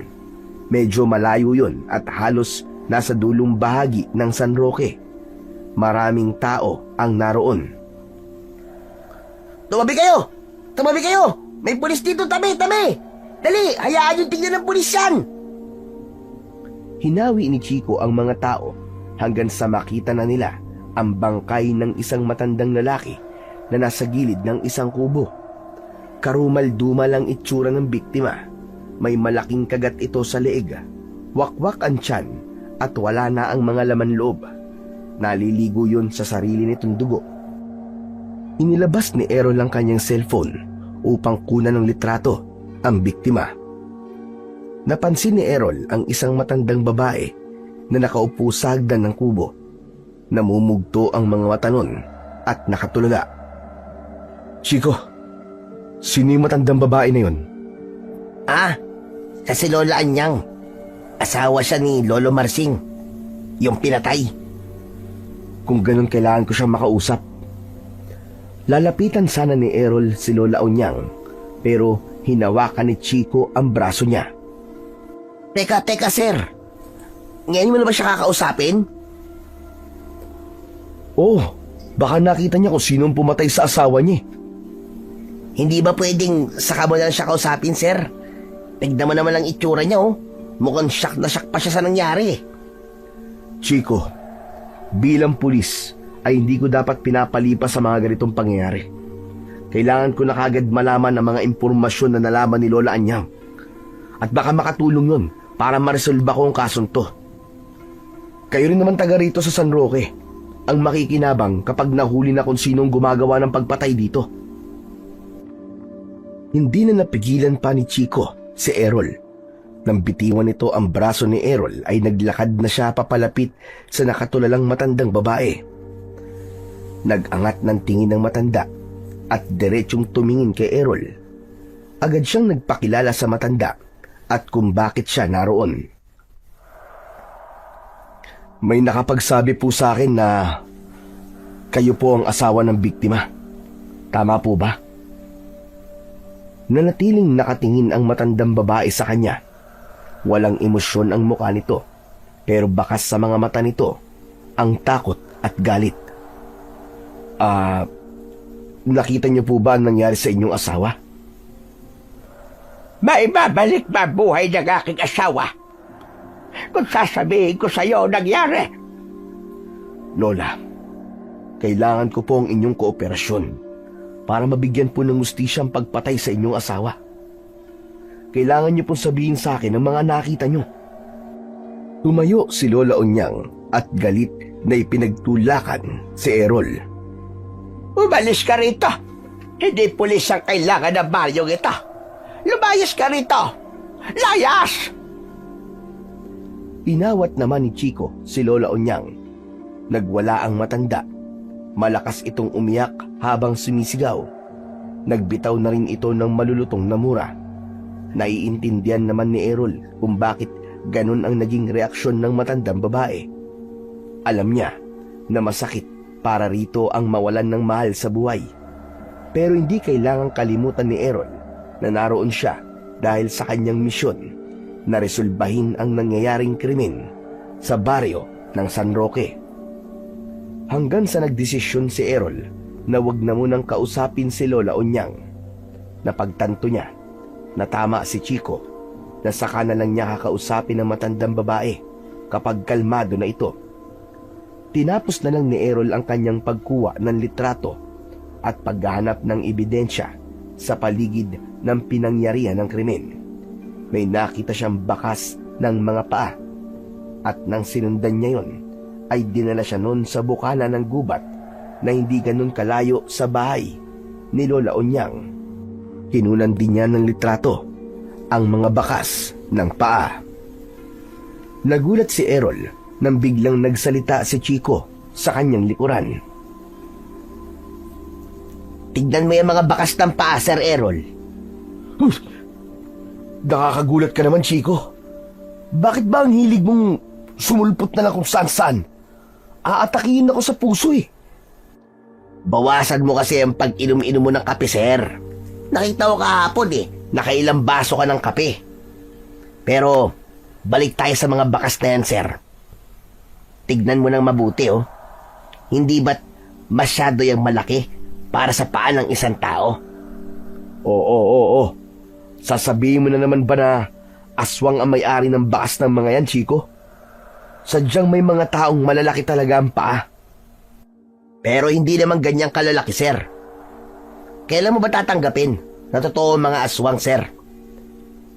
Medyo malayo yun at halos nasa dulong bahagi ng San Roque. Maraming tao ang naroon. Tumabi kayo! Tumabi kayo! May pulis dito, tabi! Dali! Hayaan yung tingnan ng pulis yan! Hinawi ni Chico ang mga tao hanggang sa makita na nila ang bangkay ng isang matandang lalaki na nasa gilid ng isang kubo. Karumal-dumal ang itsura ng biktima. May malaking kagat ito sa leeg, wakwak ang tiyan at wala na ang mga laman loob. Naliligo yun sa sarili nitong dugo. Inilabas ni Errol ang kanyang cellphone upang kunan ng litrato ang biktima. Napansin ni Errol ang isang matandang babae na nakaupo sa hagdan ng kubo. Namumugto ang mga mata nun at nakatulaga. Chico, sino yung matandang babae na yun? Sa si Lola Anyang. Asawa siya ni Lolo Marsing, yung pinatay. Kung ganun, kailangan ko siyang makausap. Lalapitan sana ni Errol si Lola Onyang, pero hinawakan ni Chico ang braso niya. Teka, sir. Ngayon mo na ba siya kakausapin? Oh, baka nakita niya kung sinong pumatay sa asawa niya. Hindi ba pwedeng saka mo na lang siya kausapin, sir? Tignan mo naman ang itsura niya, oh. Mukhang shock na shock pa siya sa nangyari. Chico, bilang pulis ay hindi ko dapat pinapalipas sa mga ganitong pangyayari. Kailangan ko na kagad malaman ang mga impormasyon na nalaman ni Lola Anyang. At baka makatulong yun para maresolba ko ang kasong to. Kayo rin naman taga rito sa San Roque ang makikinabang kapag nahuli na kung sinong gumagawa ng pagpatay dito. Hindi na napigilan pa ni Chico si Errol. Nang bitiwan nito ang braso ni Errol ay naglakad na siya papalapit sa nakatulalang matandang babae. Nag-angat ng tingin ng matanda at diretsyong tumingin kay Errol. Agad siyang nagpakilala sa matanda at kung bakit siya naroon. May nakapagsabi po sa akin na kayo po ang asawa ng biktima. Tama po ba? Nanatiling nakatingin ang matandang babae sa kanya. Walang emosyon ang mukha nito, pero bakas sa mga mata nito ang takot at galit. Nakita niyo po ba ang nangyari sa inyong asawa? Maibabalik ba buhay ng aking asawa kung sasabihin ko sa iyo nangyari? Lola, kailangan ko po ang inyong kooperasyon para mabigyan po ng hustisya ang pagpatay sa inyong asawa. Kailangan niyo pong sabihin sa akin ang mga nakita niyo. Tumayo si Lola Onyang at galit na ipinagtulakan si Errol. Umalis ka rito. Hindi pulis ang kailangan ng baryong ito. Lumayas ka rito. Layas! Inawat naman ni Chico si Lola Onyang. Nagwala ang matanda. Malakas itong umiyak habang sumisigaw. Nagbitaw na rin ito ng malulutong na mura. Naiintindihan naman ni Errol kung bakit ganun ang naging reaksyon ng matandang babae. Alam niya na masakit para rito ang mawalan ng mahal sa buhay. Pero hindi kailangang kalimutan ni Errol na naroon siya dahil sa kanyang misyon na resolbahin ang nangyayaring krimen sa baryo ng San Roque. Hanggang sa nagdesisyon si Errol na wag na munang kausapin si Lola Onyang. Napagtanto niya na tama si Chico na saka na lang niya kakausapin ang matandang babae kapag kalmado na ito. Tinapos na lang ni Errol ang kanyang pagkuha ng litrato at paghahanap ng ebidensya sa paligid ng pinangyarihan ng krimen. May nakita siyang bakas ng mga paa at nang sinundan niya yon ay dinala siya noon sa bukana ng gubat na hindi ganun kalayo sa bahay ni Lola Onyang. Kinunan din niya ng litrato ang mga bakas ng paa. Nagulat si Errol nang biglang nagsalita si Chico sa kanyang likuran. Tignan mo yung mga bakas ng paa, Sir Errol. Nakakagulat ka naman, Chico. Bakit ba ang hilig mong sumulpot na lang kung saan-saan? Aatakihin ako sa puso eh. Bawasan mo kasi ang pag-inom-inom mo ng kape, Sir. Nakita ko kahapon nakailang baso ka ng kape. Pero, balik tayo sa mga bakas na yan, Sir. Tignan mo nang mabuti, oh. Hindi ba't masyado yung malaki para sa paa ng isang tao? Oo. Sasabihin mo na naman ba na aswang ang may-ari ng bakas ng mga yan, Chico? Sadyang may mga taong malalaki talaga ang paa. Pero hindi naman ganyang kalalaki, Sir. Kailan mo ba tatanggapin na totoo ang mga aswang, Sir?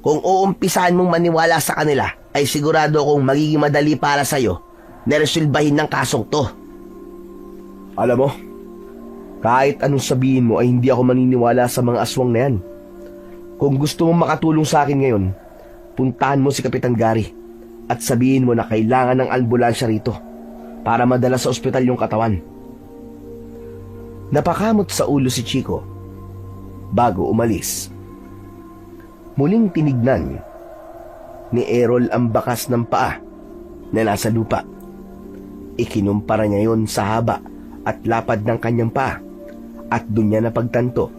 Kung uumpisahan mong maniwala sa kanila, ay sigurado akong magiging madali para sa'yo na resolbahin ng kasong to. Alam mo, kahit anong sabihin mo ay hindi ako maniniwala sa mga aswang na yan. Kung gusto mong makatulong sa akin ngayon, puntahan mo si Kapitan Gary at sabihin mo na kailangan ng ambulansya rito para madala sa ospital yung katawan. Napakamot sa ulo si Chico bago umalis. Muling tinignan ni Errol ang bakas ng paa na nasa lupa. Ikinumpara niya yon sa haba at lapad ng kanyang paa at doon niya napagtanto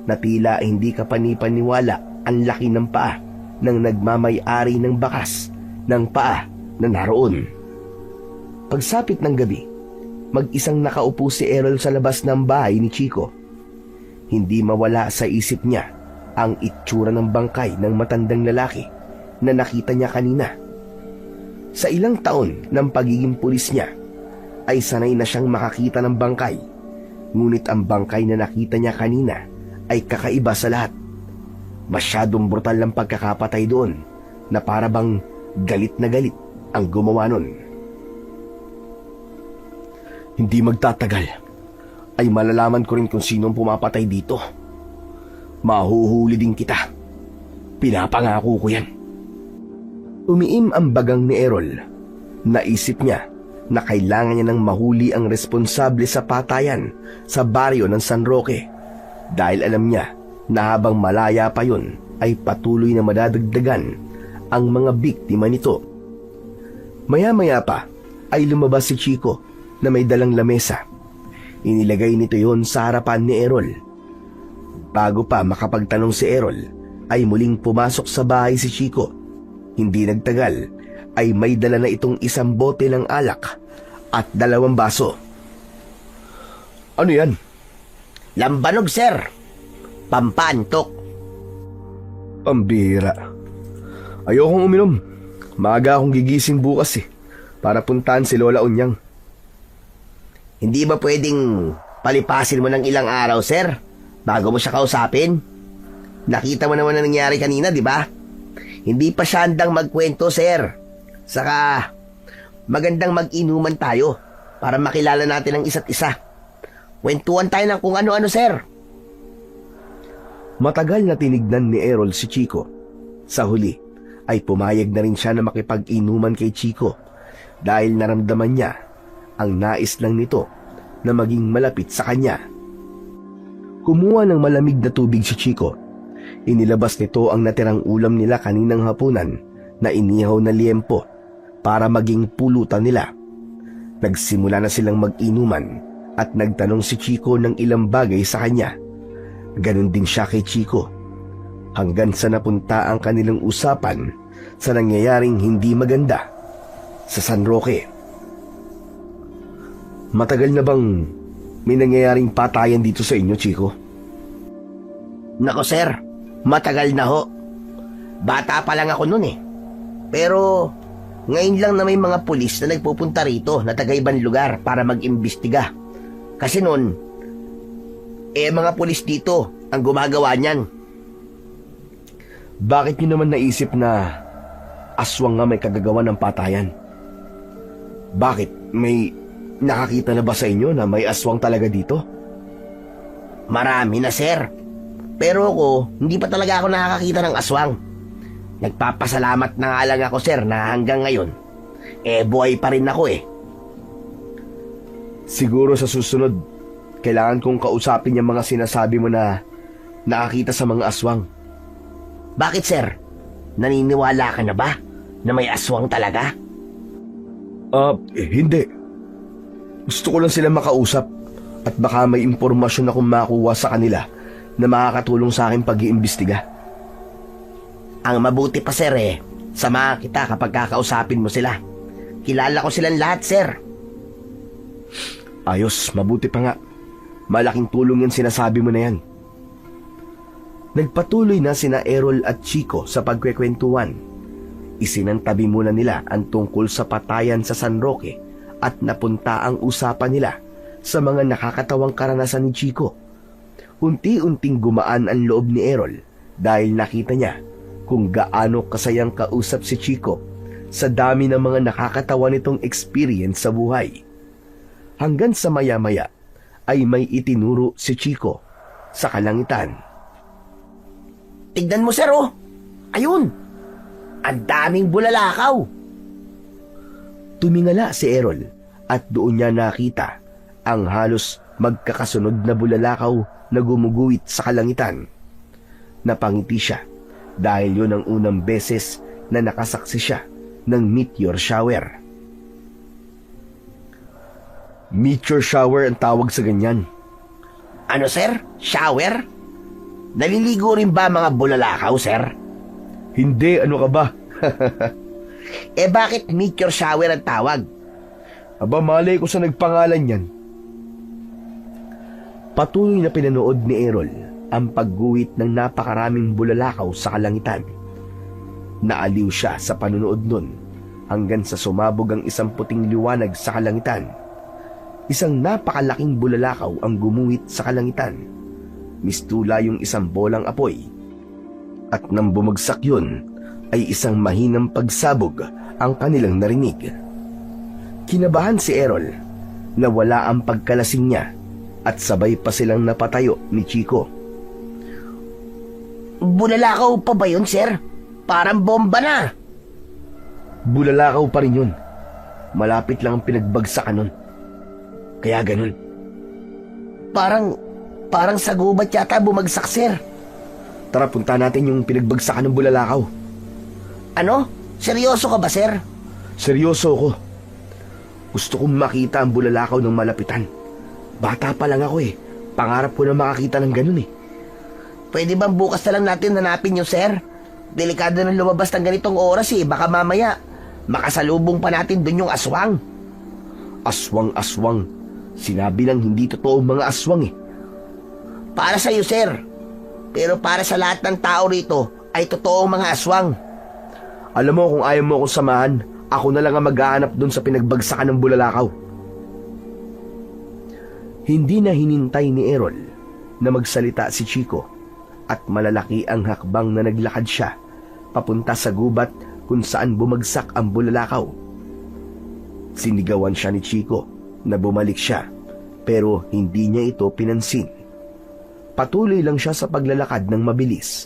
na tila hindi kapanipaniwala ang laki ng paa ng nagmamay-ari ng bakas ng paa na naroon. Pagsapit ng gabi, mag-isang nakaupo si Errol sa labas ng bahay ni Chico. Hindi mawala sa isip niya ang itsura ng bangkay ng matandang lalaki na nakita niya kanina. Sa ilang taon ng pagiging pulis niya, ay sanay na siyang makakita ng bangkay. Ngunit ang bangkay na nakita niya kanina ay kakaiba sa lahat. Masyadong brutal ang pagkakapatay doon na para bang galit na galit ang gumawa nun. Hindi magtatagal ay malalaman ko rin kung sino ang pumapatay dito. Mahuhuli din kita. Pinapangako ko yan. Umiim ang bagang ni Errol. Naisip niya na kailangan niya nang mahuli ang responsable sa patayan sa baryo ng San Roque dahil alam niya na habang malaya pa yun ay patuloy na madadagdagan ang mga biktima nito. Maya-maya pa ay lumabas si Chico na may dalang lamesa. Inilagay nito yon sa harapan ni Errol. Bago pa makapagtanong si Errol, ay muling pumasok sa bahay si Chico. Hindi nagtagal, ay may dala na itong isang bote ng alak at 2 baso. Ano yan? Lambanog, Sir. Pampantok. Pambira. Ayokong uminom. Maaga akong gigising bukas para puntahan si Lola Onyang. Hindi ba pwedeng palipasin mo ng ilang araw, Sir, bago mo siya kausapin? Nakita mo naman na nangyari kanina, di ba? Hindi pa siya handang magkwento, Sir. Saka, magandang mag-inuman tayo para makilala natin ang isa't isa. Kwentuhan tayo ng kung ano-ano, Sir. Matagal na tinignan ni Errol si Chico. Sa huli, ay pumayag na rin siya na makipag-inuman kay Chico dahil naramdaman niya ang nais lang nito na maging malapit sa kanya. Kumuha ng malamig na tubig si Chico. Inilabas nito ang natirang ulam nila kaninang hapunan na inihaw na liempo para maging pulutan nila. Nagsimula na silang mag-inuman at nagtanong si Chico ng ilang bagay sa kanya. Ganon din siya kay Chico. hanggang sa napunta ang kanilang usapan sa nangyayaring hindi maganda sa San Roque. Matagal na bang may nangyayaring patayan dito sa inyo, Chico? Nako sir, matagal na ho. Bata pa lang ako nun eh. Pero ngayon lang na may mga pulis na nagpupunta rito na taga ibang lugar para mag-imbestiga. Kasi nun, mga pulis dito ang gumagawa niyan. Bakit nyo naman naisip na aswang nga may kagagawa ng patayan? Bakit? May nakakita na ba sa inyo na may aswang talaga dito? Marami na sir. Pero ako, hindi pa talaga ako nakakakita ng aswang. Nagpapasalamat na nga lang ako sir na hanggang ngayon, buhay pa rin ako eh. Siguro sa susunod, kailangan kong kausapin yung mga sinasabi mo na nakakita sa mga aswang. Bakit sir? Naniniwala ka na ba na may aswang talaga? Hindi. Gusto ko lang sila makausap at baka may impormasyon akong makuha sa kanila na makakatulong sa akin pag-iimbestiga. Ang mabuti pa sir sama kita kapag kakausapin mo sila. Kilala ko silang lahat sir. Ayos, mabuti pa nga. Malaking tulong yan sinasabi mo na yan. Nagpatuloy na sina Errol at Chico sa pagkwekwentuhan. Isinantabi muna nila ang tungkol sa patayan sa San Roque at napunta ang usapan nila sa mga nakakatawang karanasan ni Chico. Unti-unting gumaan ang loob ni Errol dahil nakita niya kung gaano kasayang kausap si Chico sa dami ng mga nakakatawa nitong experience sa buhay. Hanggang sa maya-maya ay may itinuro si Chico sa kalangitan. Tignan mo sir oh. Ayun. Ang daming bulalakaw. Tumingala si Errol at doon niya nakita ang halos magkakasunod na bulalakaw na gumuguhit sa kalangitan. Napangiti siya dahil yun ang unang beses na nakasaksi siya ng meteor shower. Meteor shower ang tawag sa ganyan. Ano sir? Shower? Naliligo rin ba mga bulalakaw sir? Hindi, ano ka ba? Bakit meteor shower ang tawag? Aba, malay ko sa nagpangalan yan. Patuloy na pinanood ni Errol ang pagguhit ng napakaraming bulalakaw sa kalangitan. Naaliw siya sa panunood nun hanggang sa sumabog ang isang puting liwanag sa kalangitan. Isang napakalaking bulalakaw ang gumuhit sa kalangitan. Mistula yung isang bolang apoy. At nang bumagsak yun, ay isang mahinang pagsabog ang kanilang narinig. Kinabahan si Errol na wala ang pagkalasing niya at sabay pa silang napatayo ni Chico. Bulalakaw pa ba yun sir? Parang bomba na. Bulalakaw pa rin yun. Malapit lang ang pinagbagsakan nun. Kaya ganun. Parang sa gubat yata bumagsak sir. Tara, punta natin yung pinagbagsakan ng bulalakaw. Ano? Seryoso ka ba sir? Seryoso ko. Gusto kong makita ang bulalakaw ng malapitan. Bata pa lang ako eh. Pangarap ko na makakita ng ganun eh. Pwede bang bukas na lang natin hanapin yun sir? Delikado na lumabas ng ganitong oras eh. Baka mamaya makasalubong pa natin dun yung aswang. Aswang. Sinabi lang hindi totoo ang mga aswang eh. Para sa'yo sir. Pero para sa lahat ng tao rito ay totoo ang mga aswang. Alam mo, kung ayaw mo akong samahan, ako na lang ang maghahanap dun sa pinagbagsakan ng bulalakaw. Hindi na hinintay ni Errol na magsalita si Chico at malalaki ang hakbang na naglakad siya papunta sa gubat kung saan bumagsak ang bulalakaw. Sinigawan siya ni Chico na bumalik siya pero hindi niya ito pinansin. Patuloy lang siya sa paglalakad ng mabilis.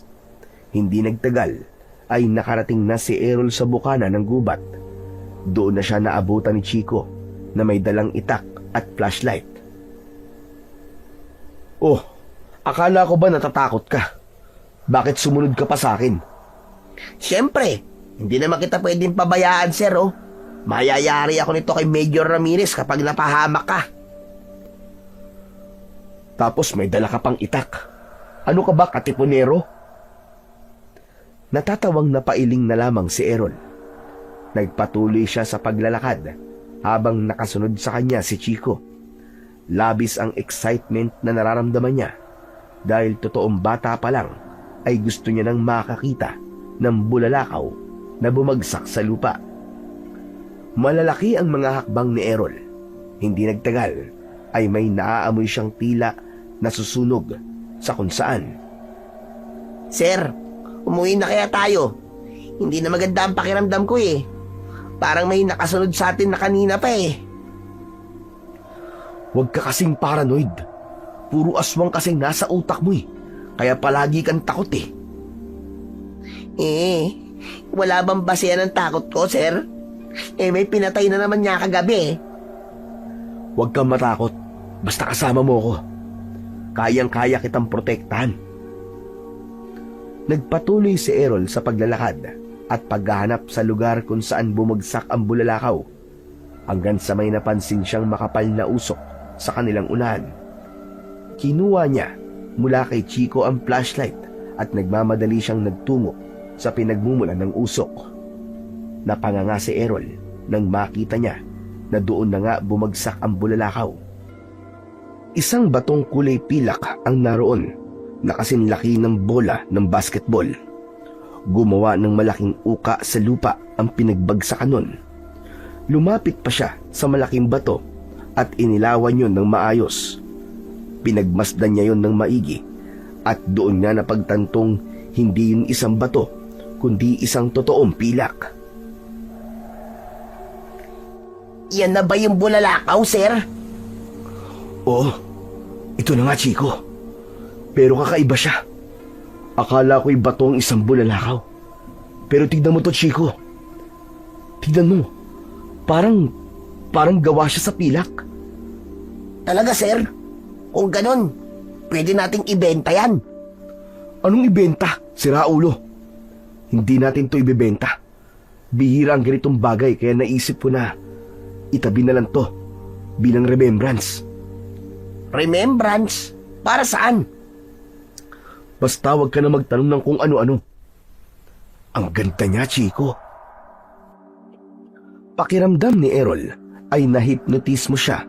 Hindi nagtagal ay nakarating na si Errol sa bukana ng gubat. Doon na siya naabutan ni Chico na may dalang itak at flashlight. Oh, akala ko ba natatakot ka? Bakit sumunod ka pa sa akin? Siyempre, hindi naman kita pwedeng pabayaan sir oh. Mayayari ako nito kay Major Ramirez kapag napahamak ka. Tapos may dala ka pang itak. Ano ka ba, katipunero? Natatawang napailing na lamang si Errol. Nagpatuloy siya sa paglalakad habang nakasunod sa kanya si Chico. Labis ang excitement na nararamdaman niya dahil totoong bata pa lang ay gusto niya nang makakita ng bulalakaw na bumagsak sa lupa. Malalaki ang mga hakbang ni Errol. Hindi nagtagal ay may naaamoy siyang tila na susunog sa kung saan. Sir, umuwi na kaya tayo? Hindi na maganda ang pakiramdam ko eh. Parang may nakasunod sa atin na kanina pa eh. Huwag ka kasing paranoid. Puro aswang kasing nasa utak mo eh. Kaya palagi kang takot eh. Wala bang basehan ng takot ko, sir? May pinatay na naman niya kagabi eh. Huwag kang matakot. Basta kasama mo ko. Kayang-kaya kitang protektahan. Nagpatuloy si Errol sa paglalakad at paghahanap sa lugar kung saan bumagsak ang bulalakaw hanggang sa may napansin siyang makapal na usok sa kanilang unahan. Kinuha niya mula kay Chico ang flashlight at nagmamadali siyang nagtungo sa pinagmumulan ng usok. Napanganga si Errol nang makita niya na doon na nga bumagsak ang bulalakaw. Isang batong kulay pilak ang naroon na kasing laki ng bola ng basketball. Gumawa ng malaking uka sa lupa ang pinagbagsakan nun. Lumapit pa siya sa malaking bato at inilawan yun ng maayos. Pinagmasdan niya yun ng maigi at doon niya napagtantong hindi yun isang bato kundi isang totoong pilak. Yan na ba yung bulalakaw, sir? Oo, ito na nga Chico. Pero kakaiba siya. Akala ko'y bato ang isang bulalakaw. Pero tignan mo to Chico. Tignan mo. Parang gawa siya sa pilak. Talaga, sir? Kung ganon, pwede nating ibenta yan. Anong ibenta? Sira ulo. Hindi natin to ibebenta. Bihira ang ganitong bagay kaya naisip ko na itabi na lang to bilang remembrance. Remembrance? Para saan? Basta wag ka na magtanong ng kung ano-ano. Ang ganda niya, Chico. Pakiramdam ni Errol ay nahipnotismo siya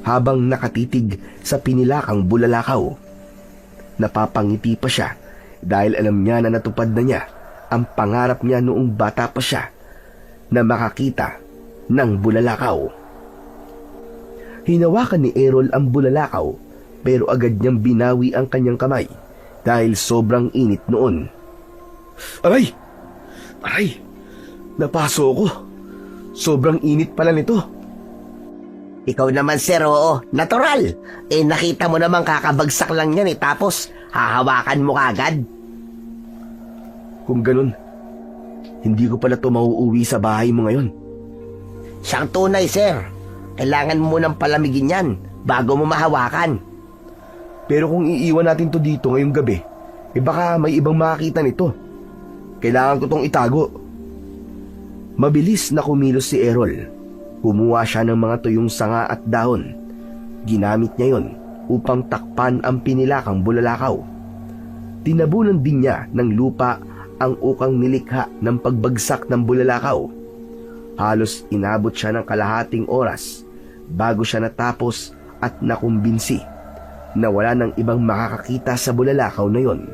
habang nakatitig sa pinilakang bulalakaw. Napapangiti pa siya dahil alam niya na natupad na niya ang pangarap niya noong bata pa siya na makakita ng bulalakaw. Hinawakan ni Errol ang bulalakaw pero agad niyang binawi ang kanyang kamay dahil sobrang init noon. Aray! Aray! Napaso ko. Sobrang init pala nito. Ikaw naman, sir, oo. Natural. Nakita mo naman kakabagsak lang yan tapos hahawakan mo kagad. Kung ganun, hindi ko pala ito mauuwi sa bahay mo ngayon. Siyang tunay, sir. Kailangan mo munang palamigin yan bago mo mahawakan. Pero kung iiwan natin to dito ngayong gabi, baka may ibang makakita nito. Kailangan ko tong itago. Mabilis na kumilos si Errol. Kumuha siya ng mga tuyong sanga at dahon. Ginamit niya yon upang takpan ang pinilakang bulalakaw. Tinabunan din niya ng lupa ang ukang nilikha ng pagbagsak ng bulalakaw. Halos inabot siya ng kalahating oras bago siya natapos at nakumbinsi na wala ng ibang makakakita sa bulalakaw na yon.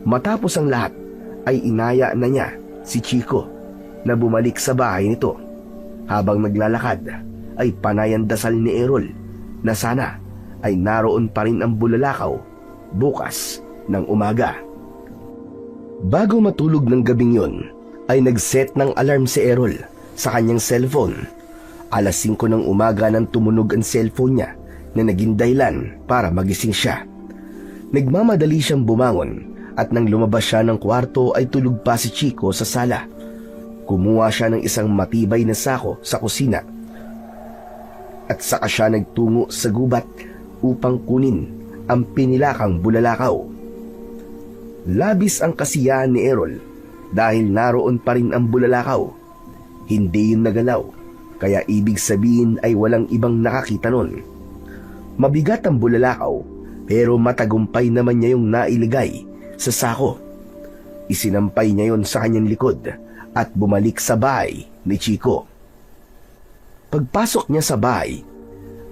Matapos ang lahat ay inaya na niya si Chico na bumalik sa bahay nito. Habang naglalakad ay panayan dasal ni Errol na sana ay naroon pa rin ang bulalakaw bukas ng umaga. Bago matulog ng gabing yon ay nagset ng alarm si Errol sa kanyang cellphone. Alas 5 ng umaga nang tumunog ang cellphone niya na naging dahilan para magising siya. Nagmamadali siyang bumangon at nang lumabas siya ng kwarto ay tulog pa si Chico sa sala. Kumuha siya ng isang matibay na sako sa kusina at saka siya nagtungo sa gubat upang kunin ang pinilakang bulalakaw. Labis ang kasiyahan ni Errol dahil naroon pa rin ang bulalakaw. Hindi yun nagalaw, kaya ibig sabihin ay walang ibang nakakita nun. Mabigat ang bulalakaw pero matagumpay naman niya yung nailigay sa sako. Isinampay niya yon sa kanyang likod at bumalik sa bahay ni Chico. Pagpasok niya sa bahay,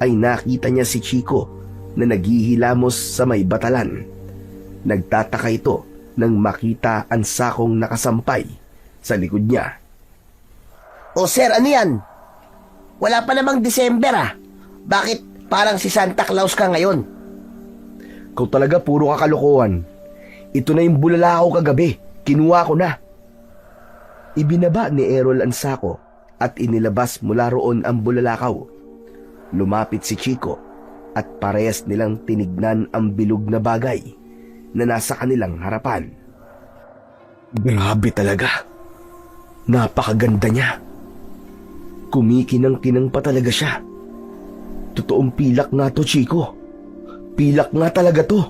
ay nakita niya si Chico na naghihilamos sa may batalan. Nagtataka ito nang makita ang sakong nakasampay sa likod niya. O sir, ano yan? Wala pa namang December ah. Bakit parang si Santa Claus ka ngayon? Ikaw talaga puro kakalokohan. Ito na yung bulalakaw kagabi. Kinuha ko na. Ibinaba ni Errol ang sako at inilabas mula roon ang bulalakaw. Lumapit si Chico at parehas nilang tinignan ang bilog na bagay na nasa kanilang harapan. Grabe talaga. Napakaganda niya. Kumikinang-kinang pa talaga siya. Totoong pilak nga to, Chico. Pilak nga talaga to.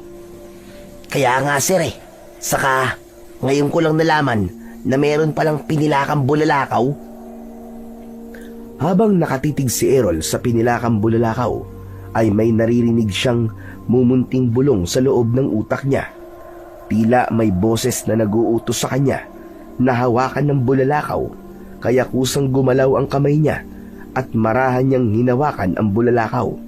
Kaya nga sir eh. Saka ngayon ko lang nalaman na meron palang pinilakang bulalakaw. Habang nakatitig si Errol sa pinilakang bulalakaw, ay may naririnig siyang mumunting bulong sa loob ng utak niya. Tila may boses na nag-uutos sa kanya na hawakan ng bulalakaw, kaya kusang gumalaw ang kamay niya at marahan niyang hinawakan ang bulalakaw.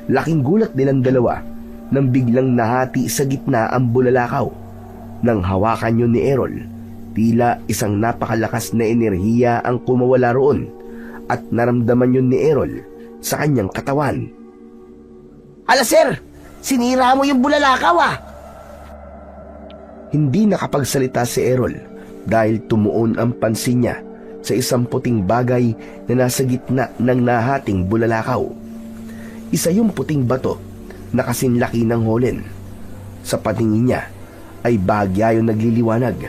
Laking gulat nilang dalawa nang biglang nahati sa gitna ang bulalakaw. Nang hawakan yun ni Errol, tila isang napakalakas na enerhiya ang kumawala roon at naramdaman yun ni Errol sa kanyang katawan. Ala sir, sinira mo yung bulalakaw ah. Hindi nakapagsalita si Errol dahil tumuon ang pansin niya sa isang puting bagay na nasa gitna ng nahating bulalakaw. Isa yung puting bato na kasinlaki ng holen. Sa patingin niya ay bahagya yung nagliliwanag.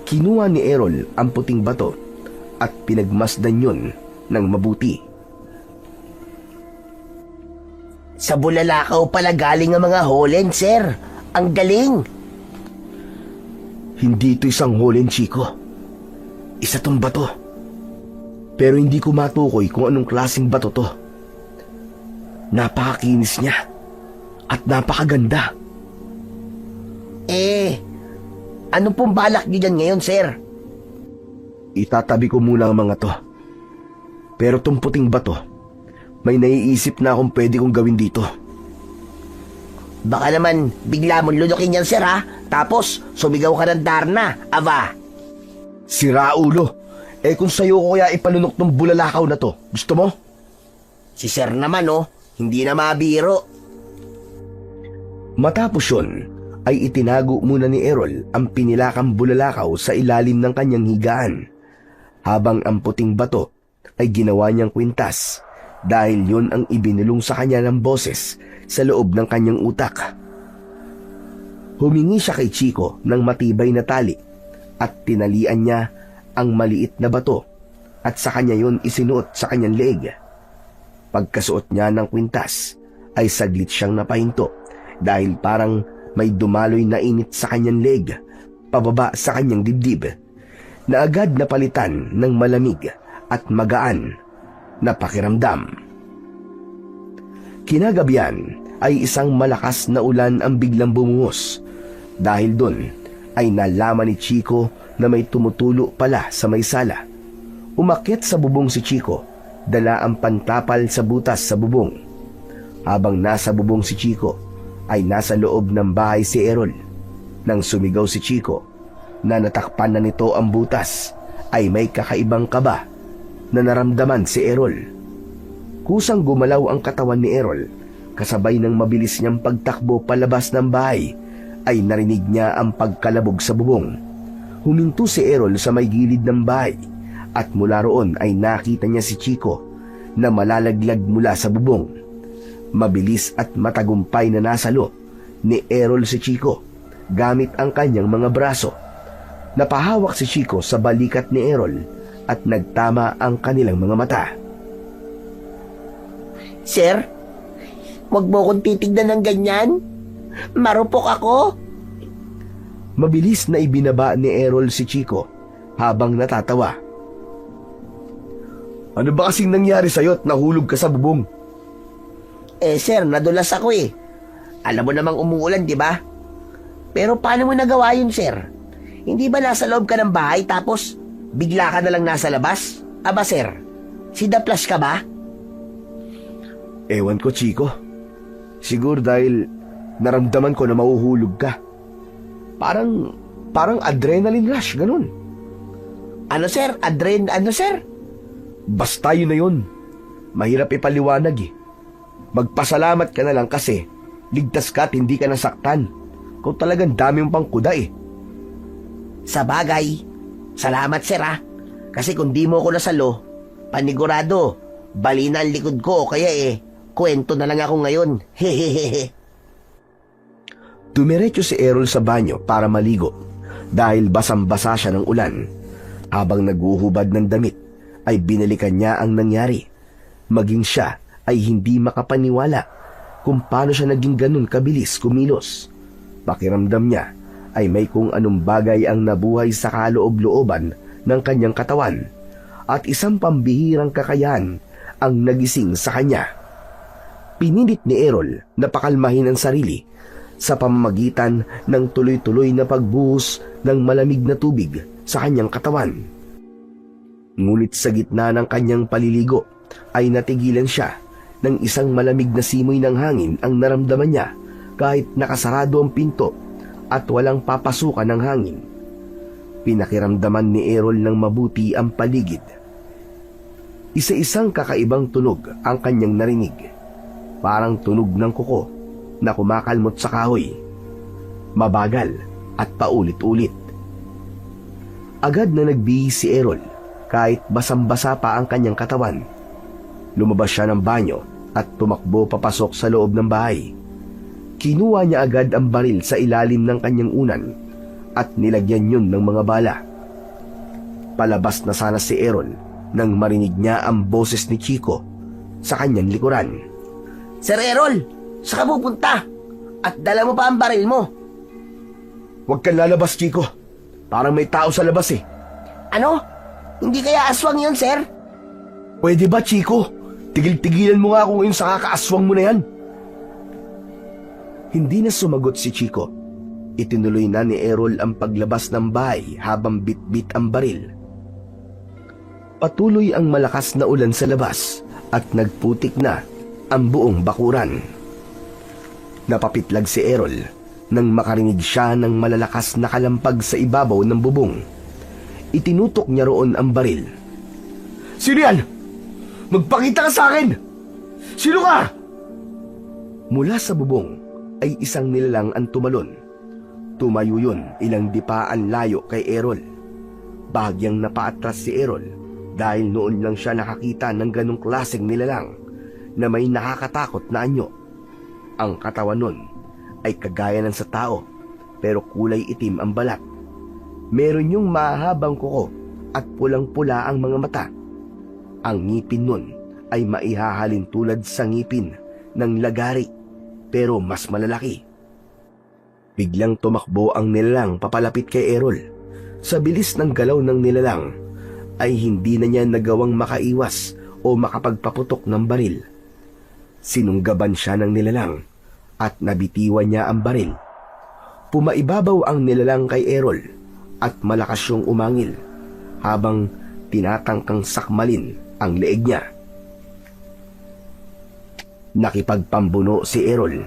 Kinuha ni Errol ang puting bato at pinagmasdan yun ng mabuti. Sa bulalakaw pala galing ang mga holen sir. Ang galing. Hindi ito isang holen, Chico. Isa tong bato. Pero hindi ko matukoy kung anong klaseng bato to. Napakakinis niya at napakaganda. Ano pong balak niyo dyan ngayon sir? Itatabi ko muna ang mga to. Pero tong puting bato, may naiisip na akong pwede kong gawin dito. Baka naman bigla mong lulukin yan sir ha. Tapos sumigaw ka ng Darna, aba. Sira ulo. Kung sa'yo ko kaya ipalunok ng bulalakaw na to, gusto mo? Si sir naman oh, hindi na mabiro. Matapos yun, ay itinago muna ni Errol ang pinilakang bulalakaw sa ilalim ng kanyang higaan, habang ang puting bato ay ginawa niyang kwintas dahil yun ang ibinulong sa kanya ng boses sa loob ng kanyang utak. Humingi siya kay Chico ng matibay na tali at tinalian niya ang maliit na bato at sa kanya yun isinuot sa kanyang leeg. Pagkasuot niya ng kwintas ay saglit siyang napahinto dahil parang may dumaloy na init sa kanyang leeg pababa sa kanyang dibdib na agad napalitan ng malamig at magaan na pakiramdam. Kinagabihan ay isang malakas na ulan ang biglang bumuhos. Dahil doon ay nalaman ni Chico na may tumutulo pala sa may sala. Umakyat sa bubong si Chico, dala ang pantapal sa butas sa bubong. Habang nasa bubong si Chico, ay nasa loob ng bahay si Errol. Nang sumigaw si Chico na natakpan na nito ang butas, ay may kakaibang kaba na naramdaman si Errol. Kusang gumalaw ang katawan ni Errol, kasabay ng mabilis niyang pagtakbo palabas ng bahay, ay narinig niya ang pagkalabog sa bubong. Huminto si Errol sa may gilid ng bahay at mula roon ay nakita niya si Chico na malalaglag mula sa bubong. Mabilis at matagumpay na nasalo ni Errol si Chico gamit ang kanyang mga braso. Napahawak si Chico sa balikat ni Errol at nagtama ang kanilang mga mata. Sir, wag mo kong titignan ng ganyan. Marupok ako. Mabilis na ibinaba ni Errol si Chico habang natatawa. Ano ba kasing nangyari sa'yo at nahulog ka sa bubong? Sir, nadulas ako eh. Alam mo namang umuulan, di ba? Pero paano mo nagawa yun, sir? Hindi ba nasa loob ka ng bahay tapos bigla ka na lang nasa labas? Aba sir, sinaplas ka ba? Ewan ko, Chico. Siguro dahil naramdaman ko na mahuhulog ka. Parang adrenaline rush, ganun. Ano sir? Ano sir? Basta yun na yun. Mahirap ipaliwanag eh. Magpasalamat ka na lang kasi ligtas ka at hindi ka nasaktan. Kung talagang dami mong pang kuda eh. Sa bagay, salamat sir ah. Kasi kung di mo ako nasalo, panigurado, bali na ang likod ko kaya kwento na lang ako ngayon. Hehehehe. Dumiretso si Errol sa banyo para maligo dahil basang-basa siya ng ulan. Habang naguhubad ng damit ay binalikan niya ang nangyari. Maging siya ay hindi makapaniwala kung paano siya naging ganun kabilis kumilos. Pakiramdam niya ay may kung anong bagay ang nabuhay sa kaloob-looban ng kanyang katawan at isang pambihirang kakayahan ang nagising sa kanya. Pinilit ni Errol na pakalmahin ang sarili sa pamamagitan ng tuloy-tuloy na pagbuhos ng malamig na tubig sa kanyang katawan. Ngunit sa gitna ng kanyang paliligo ay natigilan siya ng isang malamig na simoy ng hangin ang naramdaman niya kahit nakasarado ang pinto at walang papasukan ng hangin. Pinakiramdaman ni Errol ng mabuti ang paligid. Isa-isang kakaibang tunog ang kanyang narinig. Parang tunog ng kuko na kumakalmot sa kahoy. Mabagal at paulit-ulit. Agad na nagbihis si Errol kahit basang-basa pa ang kanyang katawan. Lumabas siya ng banyo at tumakbo papasok sa loob ng bahay. Kinuha niya agad ang baril sa ilalim ng kanyang unan at nilagyan yun ng mga bala. Palabas na sana si Errol nang marinig niya ang boses ni Chico sa kanyang likuran. Sir Errol, saan ka pupunta? At dala mo pa ang baril mo? Huwag kang lalabas, Chico. Parang may tao sa labas eh. Ano? Hindi kaya aswang yun, sir? Pwede ba, Chico? Tigil-tigilan mo nga kung yun sa kakaaswang mo na yan. Hindi na sumagot si Chico. Itinuloy na ni Errol ang paglabas ng bahay habang bit-bit ang baril. Patuloy ang malakas na ulan sa labas at nagputik na ang buong bakuran. Napapitlag si Errol nang makarinig siya ng malalakas na kalampag sa ibabaw ng bubong. Itinutok niya roon ang baril. Sino yan? Magpakita ka sa akin! Sino ka? Mula sa bubong ay isang nilalang ang tumalon. Tumayo yun ilang dipaan layo kay Errol. Bahagyang napaatras si Errol dahil noon lang siya nakakita ng ganong klaseng nilalang na may nakakatakot na anyo. Ang katawan nun ay kagaya ng sa tao pero kulay itim ang balat. Meron yung mahabang kuko at pulang-pula ang mga mata. Ang ngipin nun ay maihahalin tulad sa ngipin ng lagari pero mas malalaki. Biglang tumakbo ang nilalang papalapit kay Errol. Sa bilis ng galaw ng nilalang ay hindi na niya nagawang makaiwas o makapagpaputok ng baril. Sinunggaban siya ng nilalang at nabitiwan niya ang baril. Pumaibabaw ang nilalang kay Errol at malakas siyang umangil habang tinatangkang sakmalin ang leeg niya. Nakipagpambuno si Errol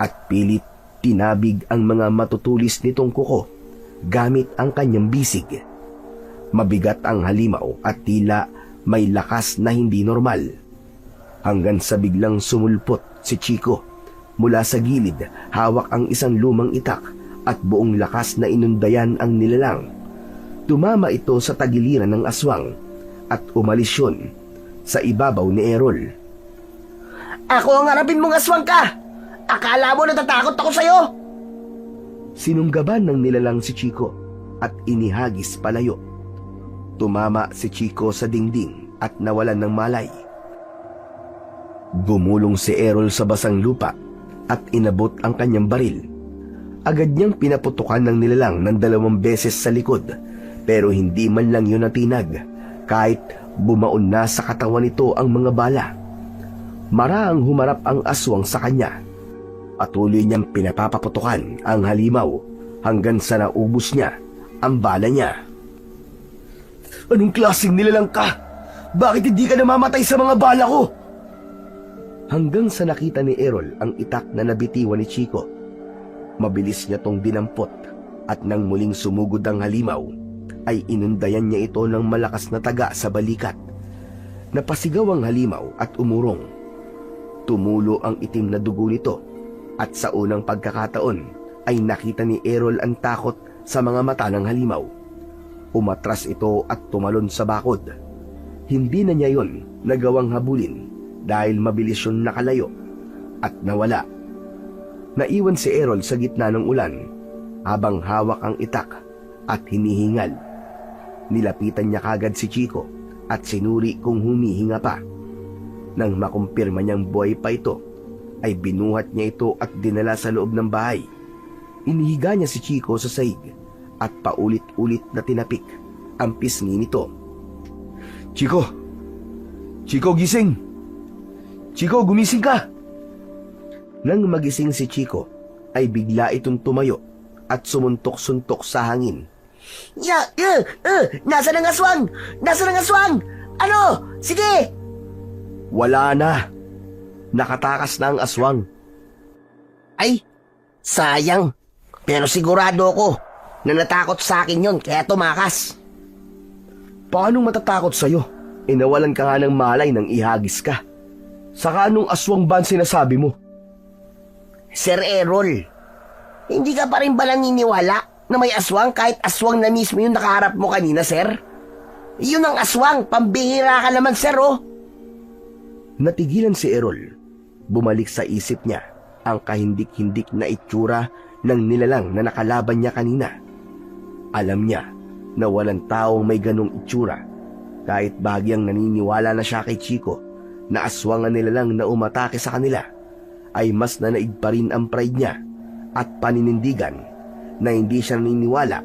at pilit tinabig ang mga matutulis nitong kuko gamit ang kanyang bisig. Mabigat ang halimaw at tila may lakas na hindi normal. Hanggang sa biglang sumulpot si Chico mula sa gilid, hawak ang isang lumang itak at buong lakas na inundayan ang nilalang. Tumama ito sa tagiliran ng aswang at umalis yun sa ibabaw ni Errol. Ako ang harapin mong aswang ka! Akala mo natatakot ako sa'yo? Sinunggaban ng nilalang si Chico at inihagis palayo. Tumama si Chico sa dingding at nawalan ng malay. Gumulong si Errol sa basang lupa at inabot ang kanyang baril. Agad niyang pinaputukan ng nilalang ng 2 beses sa likod pero hindi man lang yun natinag kahit bumaon na sa katawan nito ang mga bala. Maraang humarap ang aswang sa kanya. Patuloy niyang pinapapaputukan ang halimaw hanggang sa naubos niya ang bala niya. Anong klaseng nilalang ka? Bakit hindi ka namamatay sa mga bala ko? Hanggang sa nakita ni Errol ang itak na nabitiwan ni Chico. Mabilis niya tong dinampot at nang muling sumugod ang halimaw, ay inundayan niya ito ng malakas na taga sa balikat. Napasigaw ang halimaw at umurong. Tumulo ang itim na dugo nito at sa unang pagkakataon ay nakita ni Errol ang takot sa mga mata ng halimaw. Umatras ito at tumalon sa bakod. Hindi na niya yon nagawang habulin dahil mabilis yun nakalayo at nawala. Naiwan si Errol sa gitna ng ulan habang hawak ang itak at hinihingal. Nilapitan niya kagad si Chico at sinuri kung humihinga pa. Nang makumpirma niyang buhay pa ito, ay binuhat niya ito at dinala sa loob ng bahay. Inihiga niya si Chico sa sahig at paulit-ulit na tinapik ang pisngi nito. Chico! Chico, gising! Chico, gumising ka! Nang magising si Chico, ay bigla itong tumayo at sumuntok-suntok sa hangin. Nasaan ang aswang? Nasaan ang aswang? Ano? Sige! Wala na. Nakatakas na ang aswang. Ay, sayang. Pero sigurado ako na natakot sa akin yon kaya tumakas. Paano matatakot sa'yo? Nawalan ka nga ng malay nang ihagis ka. Saka anong aswang ba ang sinasabi mo? Sir Errol, hindi ka pa rin ba naniniwala na may aswang kahit aswang na mismo yung nakaharap mo kanina, sir? Yun ang aswang, pambihira ka naman, sir, oh. Natigilan si Errol. Bumalik sa isip niya ang kahindik-hindik na itsura ng nilalang na nakalaban niya kanina. Alam niya na walang taong may ganong itsura, kahit bahagyang naniniwala na siya kay Chico na aswang ang nilalang na umatake sa kanila, ay mas nanaig pa rin ang pride niya at paninindigan na hindi siya naniniwala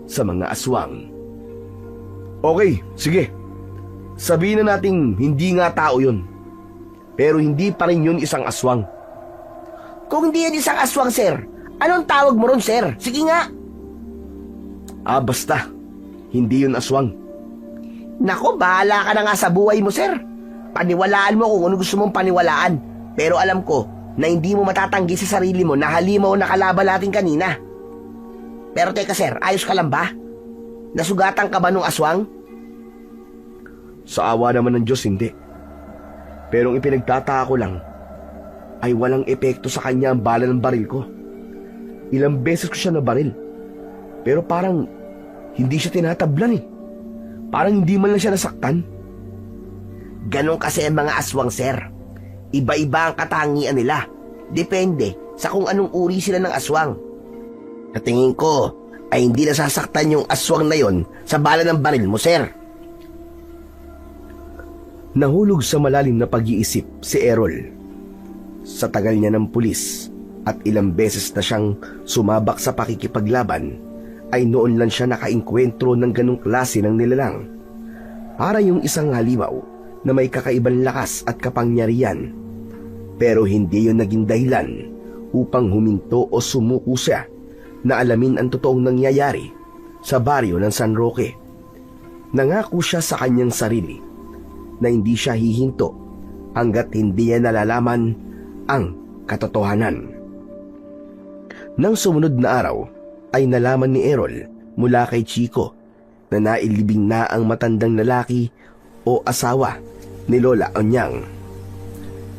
sa mga aswang. Okay, sige. Sabihin na nating hindi nga tao yun. Pero hindi pa rin yun isang aswang. Kung hindi yan isang aswang, sir, anong tawag mo ron, sir? Sige nga. Basta. Hindi yun aswang. Nako, bahala ka na nga sa buhay mo, sir. Paniwalaan mo kung ano gusto mong paniwalaan. Pero alam ko na hindi mo matatanggi sa sarili mo na halimaw na kalaban natin kanina. Pero teka, sir, ayos ka lang ba? Nasugatan ka ba nung aswang? Sa awa naman ng Diyos, hindi. Pero ang ipinagtataka ko lang ay walang epekto sa kanya ang bala ng baril ko. Ilang beses ko siya nabaril. Pero parang hindi siya tinatablan eh. Parang hindi man lang siya nasaktan. Ganon kasi ang mga aswang, sir. Iba-iba ang katangian nila. Depende sa kung anong uri sila ng aswang. Sa tingin ko ay hindi nasasaktan yung aswang na yon sa bala ng baril mo, sir. Nahulog sa malalim na pag-iisip si Errol. Sa tagal niya ng pulis at ilang beses na siyang sumabak sa pakikipaglaban, ay noon lang siya nakainkwentro ng ganong klase ng nilalang. Para yung isang halimaw na may kakaibang lakas at kapangyarihan. Pero hindi yun naging dahilan upang huminto o sumuko siya na alamin ang totoong nangyayari sa baryo ng San Roque. Nangako siya sa kanyang sarili na hindi siya hihinto hanggat hindi niya nalalaman ang katotohanan. Nang sumunod na araw, ay nalaman ni Errol mula kay Chico na nailibing na ang matandang lalaki o asawa ni Lola Onyang.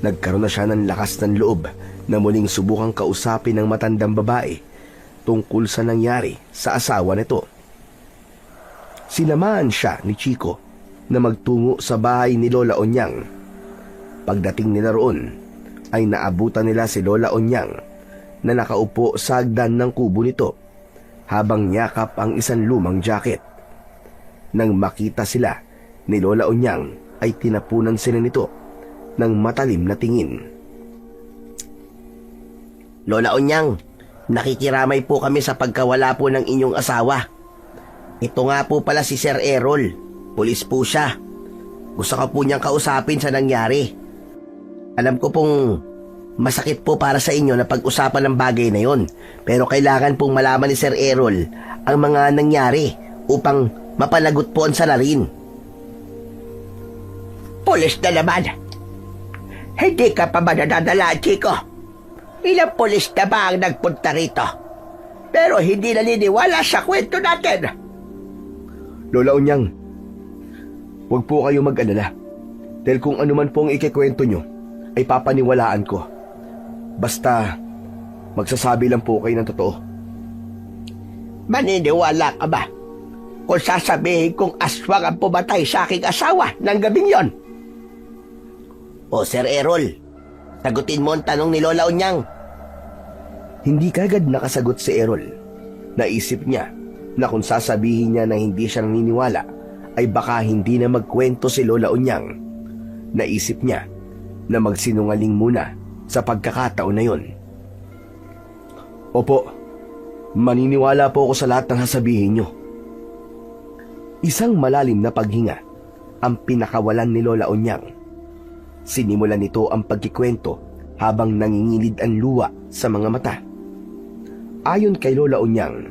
Nagkaroon na siya ng lakas ng loob na muling subukang kausapin ng matandang babae tungkol sa nangyari sa asawa nito. Sinamahan siya ni Chico na magtungo sa bahay ni Lola Onyang. Pagdating nila roon, ay naabutan nila si Lola Onyang na nakaupo sa hagdan ng kubo nito habang yakap ang isang lumang jacket. Nang makita sila ni Lola Onyang, ay tinapunan sila nito ng matalim na tingin. Lola Onyang, nakikiramay po kami sa pagkawala po ng inyong asawa. Ito nga po pala si Sir Errol. Pulis po siya. Gusto ka po niyang kausapin sa nangyari. Alam ko pong masakit po para sa inyo na pag-usapan ng bagay na yon. Pero kailangan pong malaman ni Sir Errol ang mga nangyari upang mapalagot po ang salarin. Pulis na naman. Hindi ka pa ba nadadala, Chico? Ilang pulis na ba ang nagpunta rito? Pero hindi naniniwala sa kwento natin. Lola Unyang, huwag po kayo mag-alala. Dahil kung ano man pong ikikwento nyo, ay papaniwalaan ko. Basta, magsasabi lang po kayo ng totoo. Maniniwala ka ba kung sasabihin kong aswang ang pumatay sa aking asawa ng gabing yon? O Sir Errol, sagutin mo ang tanong ni Lola Unyang. Hindi kagad nakasagot si Errol. Naisip niya na kung sasabihin niya na hindi siya naniniwala, ay baka hindi na magkwento si Lola Unyang. Naisip niya na magsinungaling muna sa pagkakataon na yun. Opo, maniniwala po ako sa lahat ng sasabihin niyo. Isang malalim na paghinga ang pinakawalan ni Lola Unyang. Sinimulan nito ang pagkikwento habang nangingilid ang luha sa mga mata. Ayon kay Lola Unyang,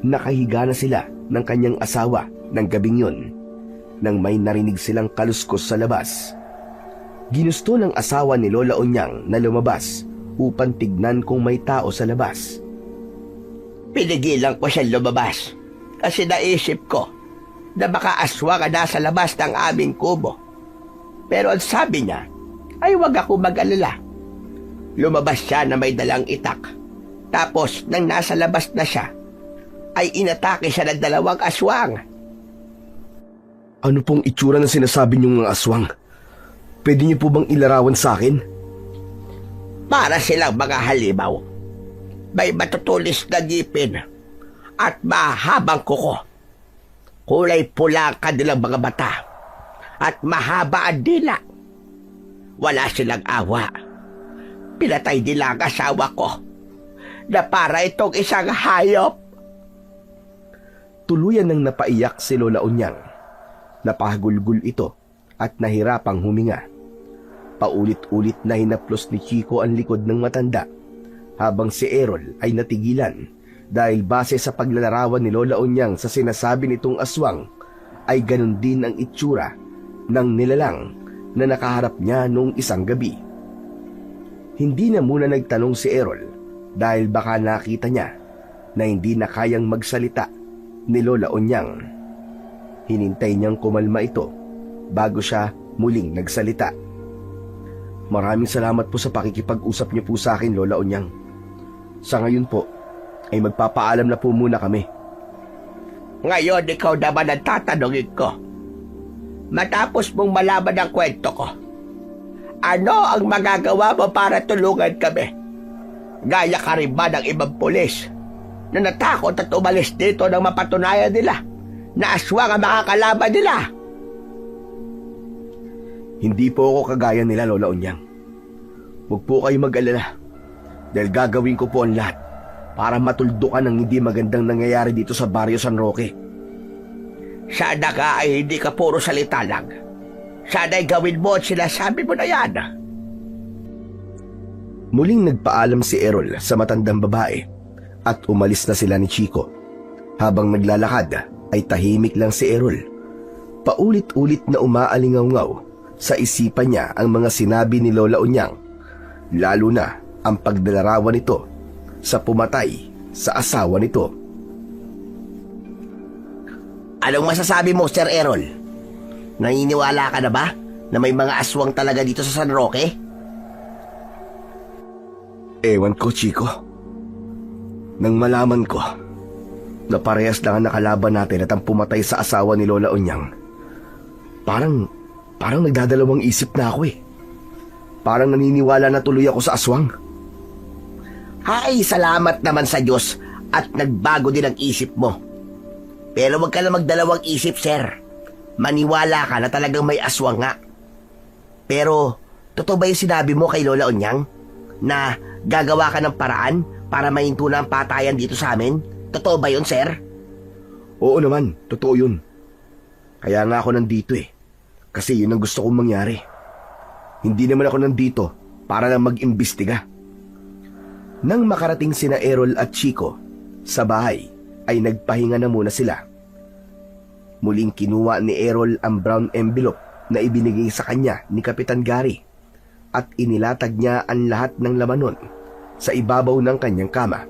nakahiga na sila ng kanyang asawa ng gabing yun nang may narinig silang kaluskos sa labas. Ginusto ng asawa ni Lola Unyang na lumabas upang tignan kung may tao sa labas. Pinigilan ko siya lumabas kasi naisip ko na baka aswang ang nasa labas ng aming kubo. Pero ang sabi niya ay wag ako mag-alala. Lumabas siya na may dalang itak. Tapos nang nasa labas na siya, ay inatake siya ng 2 aswang. Ano pong itsura ng sinasabi niyong mga aswang? Pwede niyo po bang ilarawan sa akin? Para silang mga halimaw. May matutulis na ngipin at mahabang kuko. Kulay pula ang kanilang mga mata at mahaba ang dila. Wala silang awa. Pinatay nila ang asawa ko na para itong isang hayop. Tuluyan nang napaiyak si Lola Unyang. Napahagulgul ito at nahirapang huminga. Paulit-ulit na hinaplos ni Chico ang likod ng matanda habang si Errol ay natigilan dahil base sa paglalarawan ni Lola Unyang sa sinasabi nitong aswang ay ganun din ang itsura ng nilalang na nakaharap niya noong isang gabi. Hindi na muna nagtanong si Errol dahil baka nakita niya na hindi na kayang magsalita ni Lola Unyang. Hinintay niyang kumalma ito bago siya muling nagsalita. Maraming salamat po sa pakikipag-usap niyo po sa akin, Lola Unyang. Sa ngayon po, ay magpapaalam na po muna kami. Ngayon ikaw naman ang tatanungin ko. Matapos mong malaman ang kwento ko, ano ang magagawa mo para tulungan kami? Gaya ka rin ba ng ibang pulis na natakot at umalis dito nang mapatunayan nila na aswang ang makakalaban nila? Hindi po ako kagaya nila, Lola Unyang. Huwag po kayo mag-alala dahil gagawin ko po ang lahat para matuldukan ang hindi magandang nangyayari dito sa Barrio San Roque. Sana ka ay hindi ka puro salita lang. Sana'y gawin mo at sinasabi mo na yan. Muling nagpaalam si Errol sa matandang babae at umalis na sila ni Chico. Habang naglalakad ay tahimik lang si Errol. Paulit-ulit na umaalingaw-ngaw sa isipan niya ang mga sinabi ni Lola Unyang, lalo na ang paglalarawan nito sa pumatay sa asawa nito. Anong masasabi mo, Sir Errol? Naniniwala ka na ba na may mga aswang talaga dito sa San Roque? Ewan ko, Chico. Nang malaman ko na parehas lang ang nakalaban natin at ang pumatay sa asawa ni Lola Unyang, parang nagdadalawang isip na ako eh. Parang naniniwala na tuloy ako sa aswang. Ay, salamat naman sa Diyos at nagbago din ang isip mo. Pero wag ka na magdalawang isip, sir. Maniwala ka na talagang may aswang nga. Pero, totoo ba yung sinabi mo kay Lola Unyang? Na gagawa ka ng paraan para mahinto na ang patayan dito sa amin? Totoo ba yun, sir? Oo naman, totoo yun. Kaya nga ako nandito eh. Kasi yun ang gusto kong mangyari. Hindi naman ako nandito para lang mag-imbestiga. Nang makarating sina Errol at Chico sa bahay, ay nagpahinga na muna sila. Muling kinuha ni Errol ang brown envelope na ibinigay sa kanya ni Kapitan Gary at inilatag niya ang lahat ng laman nun sa ibabaw ng kanyang kama.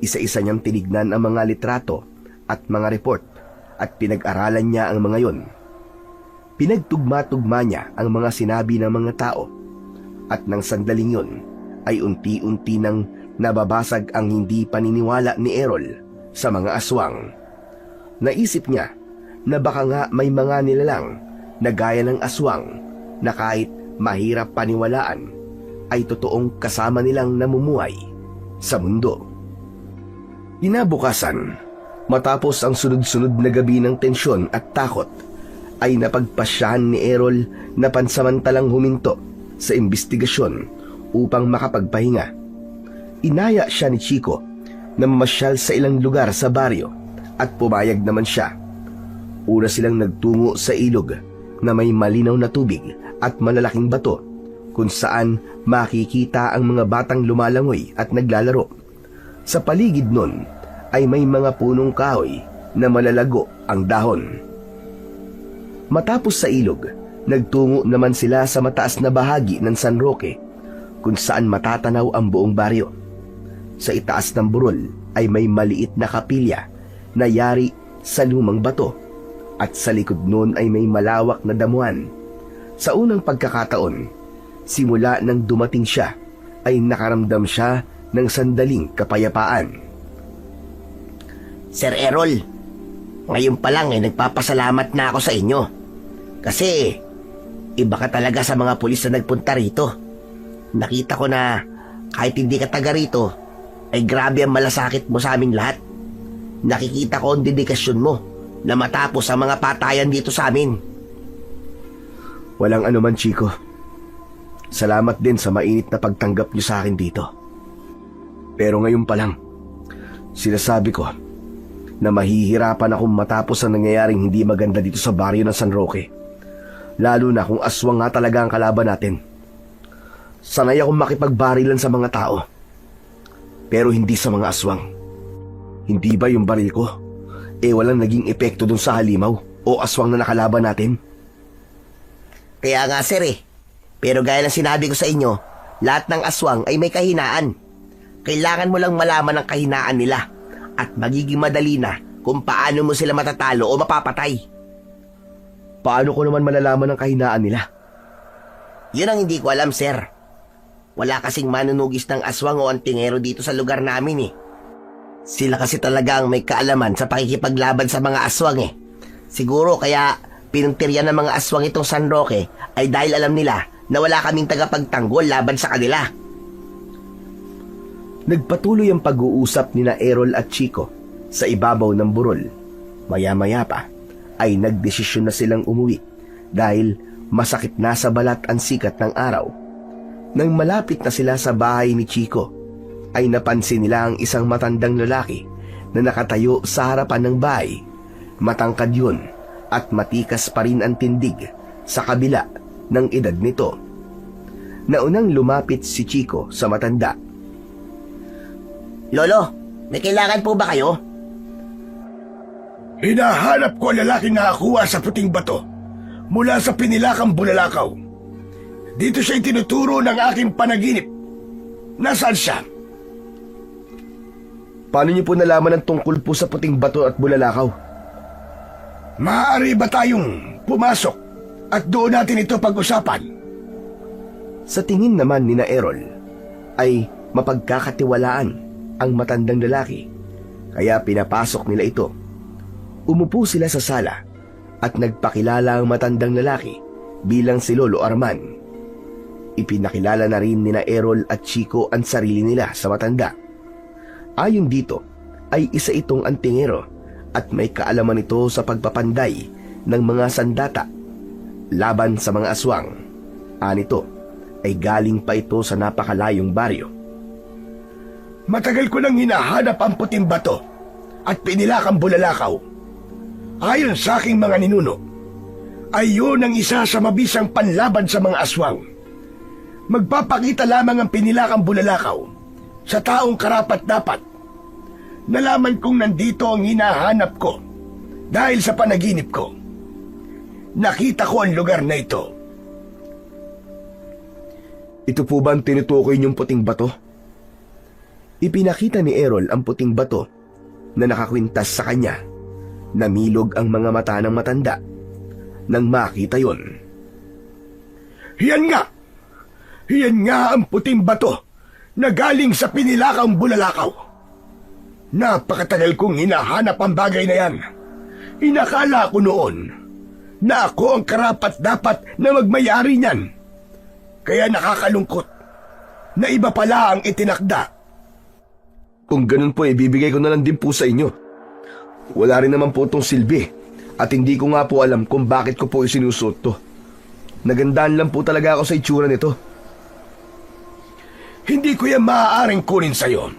Isa-isa niyang tinignan ang mga litrato at mga report at pinag-aralan niya ang mga yon. Pinagtugma-tugma niya ang mga sinabi ng mga tao at nang sandaling yon ay unti-unti nang nababasag ang hindi paniniwala ni Errol sa mga aswang. Naisip niya na baka nga may mga nilalang na gaya ng aswang na kahit mahirap paniwalaan ay totoong kasama nilang namumuhay sa mundo. Kinabukasan, matapos ang sunod-sunod na gabi ng tensyon at takot, ay napagpasyahan ni Errol na pansamantalang huminto sa imbestigasyon upang makapagpahinga. Inaya siya ni Chico na mamasyal sa ilang lugar sa baryo at pumayag naman siya. Una silang nagtungo sa ilog na may malinaw na tubig at malalaking bato kung saan makikita ang mga batang lumalangoy at naglalaro. Sa paligid nun ay may mga punong kahoy na malalago ang dahon. Matapos sa ilog, nagtungo naman sila sa mataas na bahagi ng San Roque kung saan matatanaw ang buong baryo. Sa itaas ng burol ay may maliit na kapilya na yari sa lumang bato at sa likod nun ay may malawak na damuhan. Sa unang pagkakataon, simula nang dumating siya ay nakaramdam siya ng sandaling kapayapaan. Sir Errol, ngayon pa lang nagpapasalamat na ako sa inyo. Kasi iba ka talaga sa mga pulis na nagpunta rito. Nakita ko na kahit hindi ka taga rito, ay grabe ang malasakit mo sa aming lahat. Nakikita ko ang dedikasyon mo na matapos ang mga patayan dito sa amin. Walang anuman, Chico. Salamat din sa mainit na pagtanggap niyo sa akin dito. Pero ngayon pa lang, sinasabi ko na mahihirapan akong matapos ang nangyayaring hindi maganda dito sa baryo ng San Roque. Lalo na kung aswang nga talaga ang kalaban natin. Sanay akong makipagbarilan sa mga tao, pero hindi sa mga aswang. Hindi ba yung baril ko walang naging epekto dun sa halimaw o aswang na nakalaban natin? Kaya nga sir pero gaya ng sinabi ko sa inyo, lahat ng aswang ay may kahinaan. Kailangan mo lang malaman ang kahinaan nila at magiging madali na kung paano mo sila matatalo o mapapatay. Paano ko naman malalaman ang kahinaan nila? Yun ang hindi ko alam, sir. Wala kasing manunugis ng aswang o antingero dito sa lugar namin Sila kasi talaga ang may kaalaman sa pakikipaglaban sa mga aswang Siguro kaya pinuntiryan ng mga aswang itong San Roque ay dahil alam nila na wala kaming tagapagtanggol laban sa kanila. Nagpatuloy ang pag-uusap nina Errol at Chico sa ibabaw ng burol. Maya-maya pa ay nagdesisyon na silang umuwi dahil masakit na sa balat ang sikat ng araw. Nang malapit na sila sa bahay ni Chico, ay napansin nila ang isang matandang lalaki na nakatayo sa harapan ng bahay. Matangkad yun at matikas pa rin ang tindig sa kabila ng edad nito. Naunang lumapit si Chico sa matanda. Lolo, may kailangan po ba kayo? Hinahanap ko ang lalaking nakakuha sa puting bato mula sa pinilakang Bulalakaw. Dito siya itinuturo ng aking panaginip. Nasaan siya? Paano niyo po nalaman ang tungkol po sa puting bato at bulalakaw? Maaari ba tayong pumasok at doon natin ito pag-usapan? Sa tingin naman ni na Errol ay mapagkakatiwalaan ang matandang lalaki, kaya pinapasok nila ito. Umupo sila sa sala at nagpakilala ang matandang lalaki bilang si Lolo Arman. Ipinakilala na rin ni na Errol at Chico ang sarili nila sa matanda. Ayon dito ay isa itong antingero at may kaalaman ito sa pagpapanday ng mga sandata laban sa mga aswang. Anito ay galing pa ito sa napakalayong baryo. Matagal ko nang hinahanap ang puting bato at pinilakang Bulalakaw. Ayon sa aking mga ninuno, ay yun ang isa sa mabisang panlaban sa mga aswang. Magpapakita lamang ang pinilakang Bulalakaw sa taong karapat-dapat nalaman kong nandito ang hinahanap ko dahil sa panaginip ko. Nakita ko ang lugar na ito. Ito po ba ang tinutukoy niyong puting bato? Ipinakita ni Errol ang puting bato na nakakwintas sa kanya. Namilog ang mga mata ng matanda nang makita yon. Yan nga! Yan nga ang puting bato na galing sa pinilakang bulalakaw. Napakatagal kong hinahanap ang bagay na yan. Inakala ko noon na ako ang karapat-dapat na magmayari niyan. Kaya nakakalungkot na iba pala ang itinakda. Kung ganun po, ibibigay ko na lang din po sa inyo. Wala rin naman po itong silbi at hindi ko nga po alam kung bakit ko po isinusuot to. Nagandaan lang po talaga ako sa itsura nito. Hindi ko yan maaaring kunin sa'yo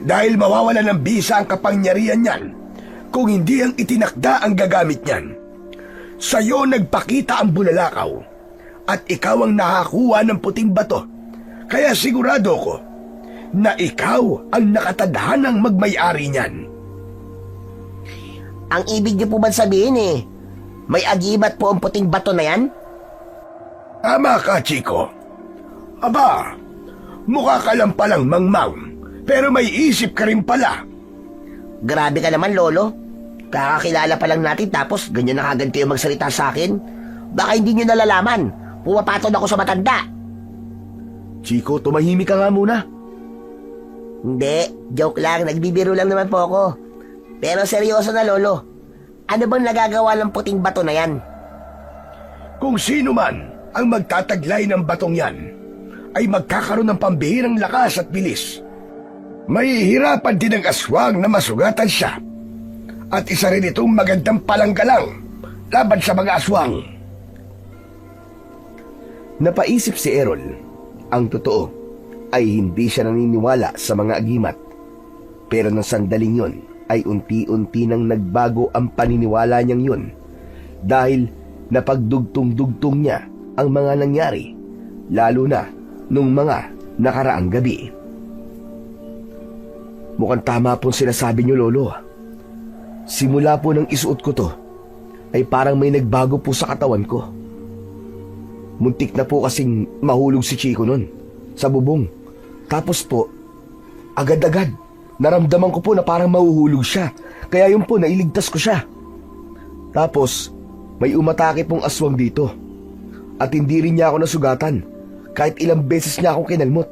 dahil mawawala ng bisa ang kapangyarihan niyan kung hindi ang itinakda ang gagamit niyan. Sa'yo nagpakita ang bulalakaw at ikaw ang nakakuha ng puting bato. Kaya sigurado ko na ikaw ang nakatadhanang magmay-ari niyan. Ang ibig niyo po ba sabihin may agimat po ang puting bato na yan? Tama ka, Chico. Aba, mukha ka lang palang mangmang, pero may isip ka rin pala. Grabe ka naman, Lolo. Kakakilala pa lang natin tapos ganyan na kagad kayo magsalita sa akin. Baka hindi nyo nalalaman. Pumapatol ako sa matanda. Chico, tumahimik ka nga muna. Hindi, joke lang. Nagbibiro lang naman po ako. Pero seryoso na, Lolo. Ano bang nagagawa ng puting bato na yan? Kung sino man ang magtataglay ng batong yan, ay magkakaroon ng pambihirang lakas at bilis. Mahihirapan din ang aswang na masugatan siya. At isa rin itong magandang palanggalang laban sa mga aswang. Napaisip si Errol. Ang totoo ay hindi siya naniniwala sa mga agimat. Pero ng sandaling yon ay unti-unti nang nagbago ang paniniwala niyang yun dahil napagdugtong-dugtong niya ang mga nangyari, lalo na nung mga nakaraang gabi. Mukhang tama pong sinasabi niyo, Lolo. Simula po nang isuot ko to, ay parang may nagbago po sa katawan ko. Muntik na po kasing mahulog si Chico nun, sa bubong. Tapos po, agad-agad, naramdaman ko po na parang mahuhulog siya. Kaya yun po, nailigtas ko siya. Tapos, may umatake pong aswang dito. At hindi rin niya ako nasugatan, kahit ilang beses niya akong kinalmot.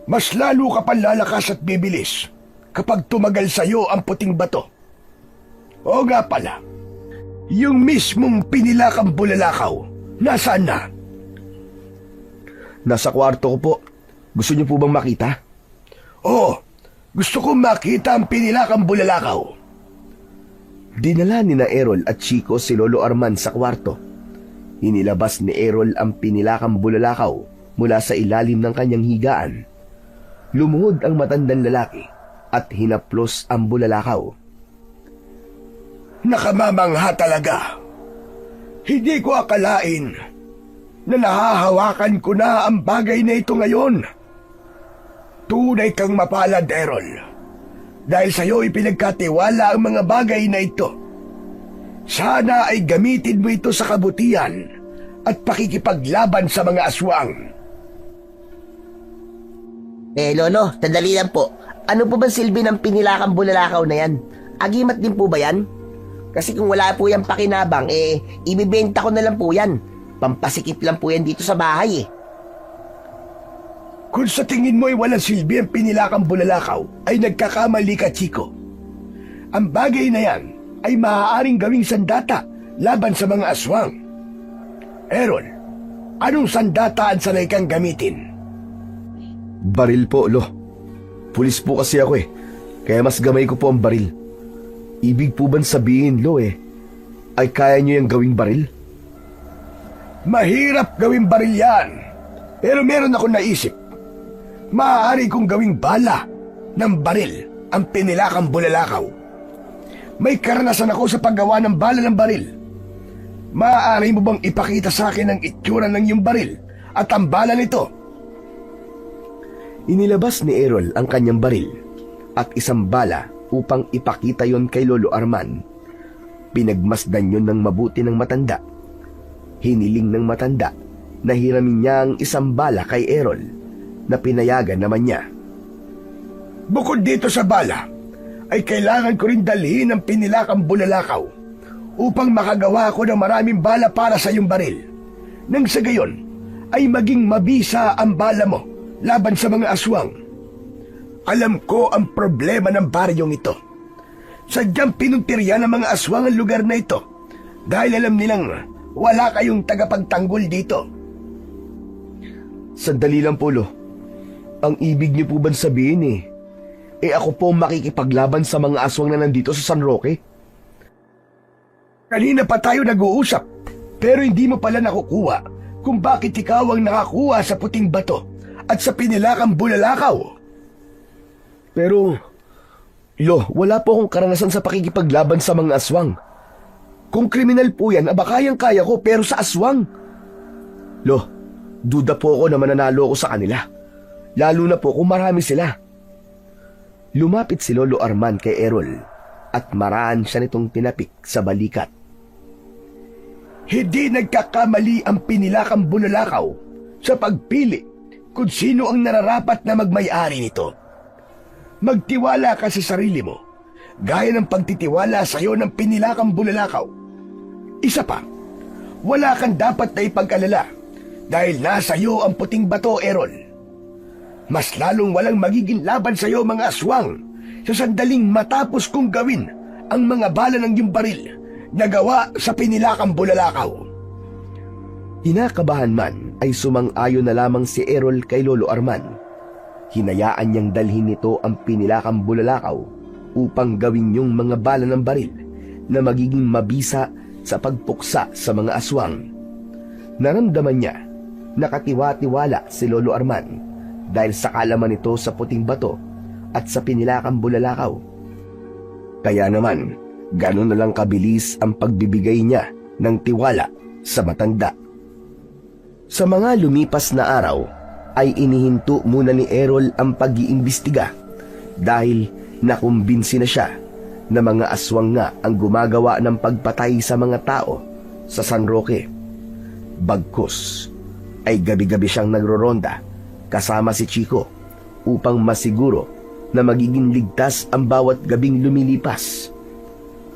Mas lalo ka pang lalakas at bibilis kapag tumagal sa'yo ang puting bato. O nga pala, yung mismong pinilakang bulalakaw, nasaan na? Nasa kwarto ko po. Gusto niyo po bang makita? Oo, gusto kong makita ang pinilakang bulalakaw. Dinala ni na Errol at Chico si Lolo Arman sa kwarto. Inilabas ni Errol ang pinilakang bulalakaw mula sa ilalim ng kanyang higaan. Lumuhod ang matandang lalaki at hinaplos ang bulalakaw. Nakamamangha talaga. Hindi ko akalain na nahahawakan ko na ang bagay na ito ngayon. Tunay kang mapalad, Errol. Dahil sa'yo ipinagkatiwala ang mga bagay na ito. Sana ay gamitin mo ito sa kabutihan at pakikipaglaban sa mga aswang. Lolo, sandali lang po. Ano po ba silbi ng pinilakang bulalakaw na yan? Agimat din po ba yan? Kasi kung wala po yan pakinabang, ibibenta ko na lang po yan. Pampasikip lang po yan dito sa bahay Kung sa tingin mo ay walang silbi ang pinilakang bulalakaw, ay nagkakamali ka, Chico. Ang bagay na yan ay maaaring gawing sandata laban sa mga aswang. Errol, anong sandata ang sanay kang gamitin? Baril po, Lo. Pulis po kasi ako kaya mas gamay ko po ang baril. Ibig po bang sabihin, Lo ay kaya niyo yung gawing baril? Mahirap gawing baril yan, pero meron akong naisip. Maaari kong gawing bala ng baril ang pinilakang bulalakaw. May karanasan ako sa paggawa ng bala ng baril. Maaari mo bang ipakita sa akin ang itsura ng iyong baril at ang bala nito? Inilabas ni Errol ang kanyang baril at isang bala upang ipakita yon kay Lolo Arman. Pinagmasdan yon ng mabuti ng matanda. Hiniling ng matanda na hiramin niya ang isang bala kay Errol na pinayagan naman niya. Bukod dito sa bala, ay kailangan ko rin dalhin ang pinilakang bulalakaw upang makagawa ko ng maraming bala para sa iyong baril. Nang sa gayon, ay maging mabisa ang bala mo laban sa mga aswang. Alam ko ang problema ng baryong ito. Sadyang pinuntirya ng mga aswang ang lugar na ito dahil alam nilang wala kayong tagapagtanggol dito. Sandali lang po, Lo. Ang ibig niyo po ba sabihin ako po ang makikipaglaban sa mga aswang na nandito sa San Roque? Kanina pa tayo nag-uusap, pero hindi mo pala nakukuha kung bakit ikaw ang nakakuha sa puting bato at sa pinilakang bulalakaw. Pero, Lo, wala po akong karanasan sa pakikipaglaban sa mga aswang. Kung kriminal po yan, kayang-kaya ko, pero sa aswang. Lo, duda po ako na mananalo ako sa kanila. Lalo na po kung marami sila. Lumapit si Lolo Arman kay Errol at maraan siya nitong tinapik sa balikat. Hindi nagkakamali ang pinilakang bulalakaw sa pagpili kung sino ang nararapat na magmay-ari nito. Magtiwala ka sa sarili mo, gaya ng pagtitiwala sa iyo ng pinilakang bulalakaw. Isa pa, wala kang dapat na ipag-alala dahil nasa iyo ang puting bato, Errol. Mas lalong walang magiging laban sa iyo mga aswang sa sandaling matapos kong gawin ang mga bala ng iyong baril na gawa sa pinilakang bulalakaw. Hinakabahan man ay sumang-ayon na lamang si Errol kay Lolo Arman. Hinayaan niyang dalhin nito ang pinilakang bulalakaw upang gawin yung mga bala ng baril na magiging mabisa sa pagpuksa sa mga aswang. Naramdaman niya nakatiwa-tiwala si Lolo Arman dahil sa kalaman nito sa puting bato at sa pinilakang bulalakaw. Kaya naman, gano'n na lang kabilis ang pagbibigay niya ng tiwala sa matanda. Sa mga lumipas na araw, ay inihinto muna ni Errol ang pag-iimbestiga dahil nakumbinsi na siya na mga aswang nga ang gumagawa ng pagpatay sa mga tao sa San Roque. Bagkus ay gabi-gabi siyang nagroronda kasama si Chico upang masiguro na magiging ligtas ang bawat gabing lumilipas.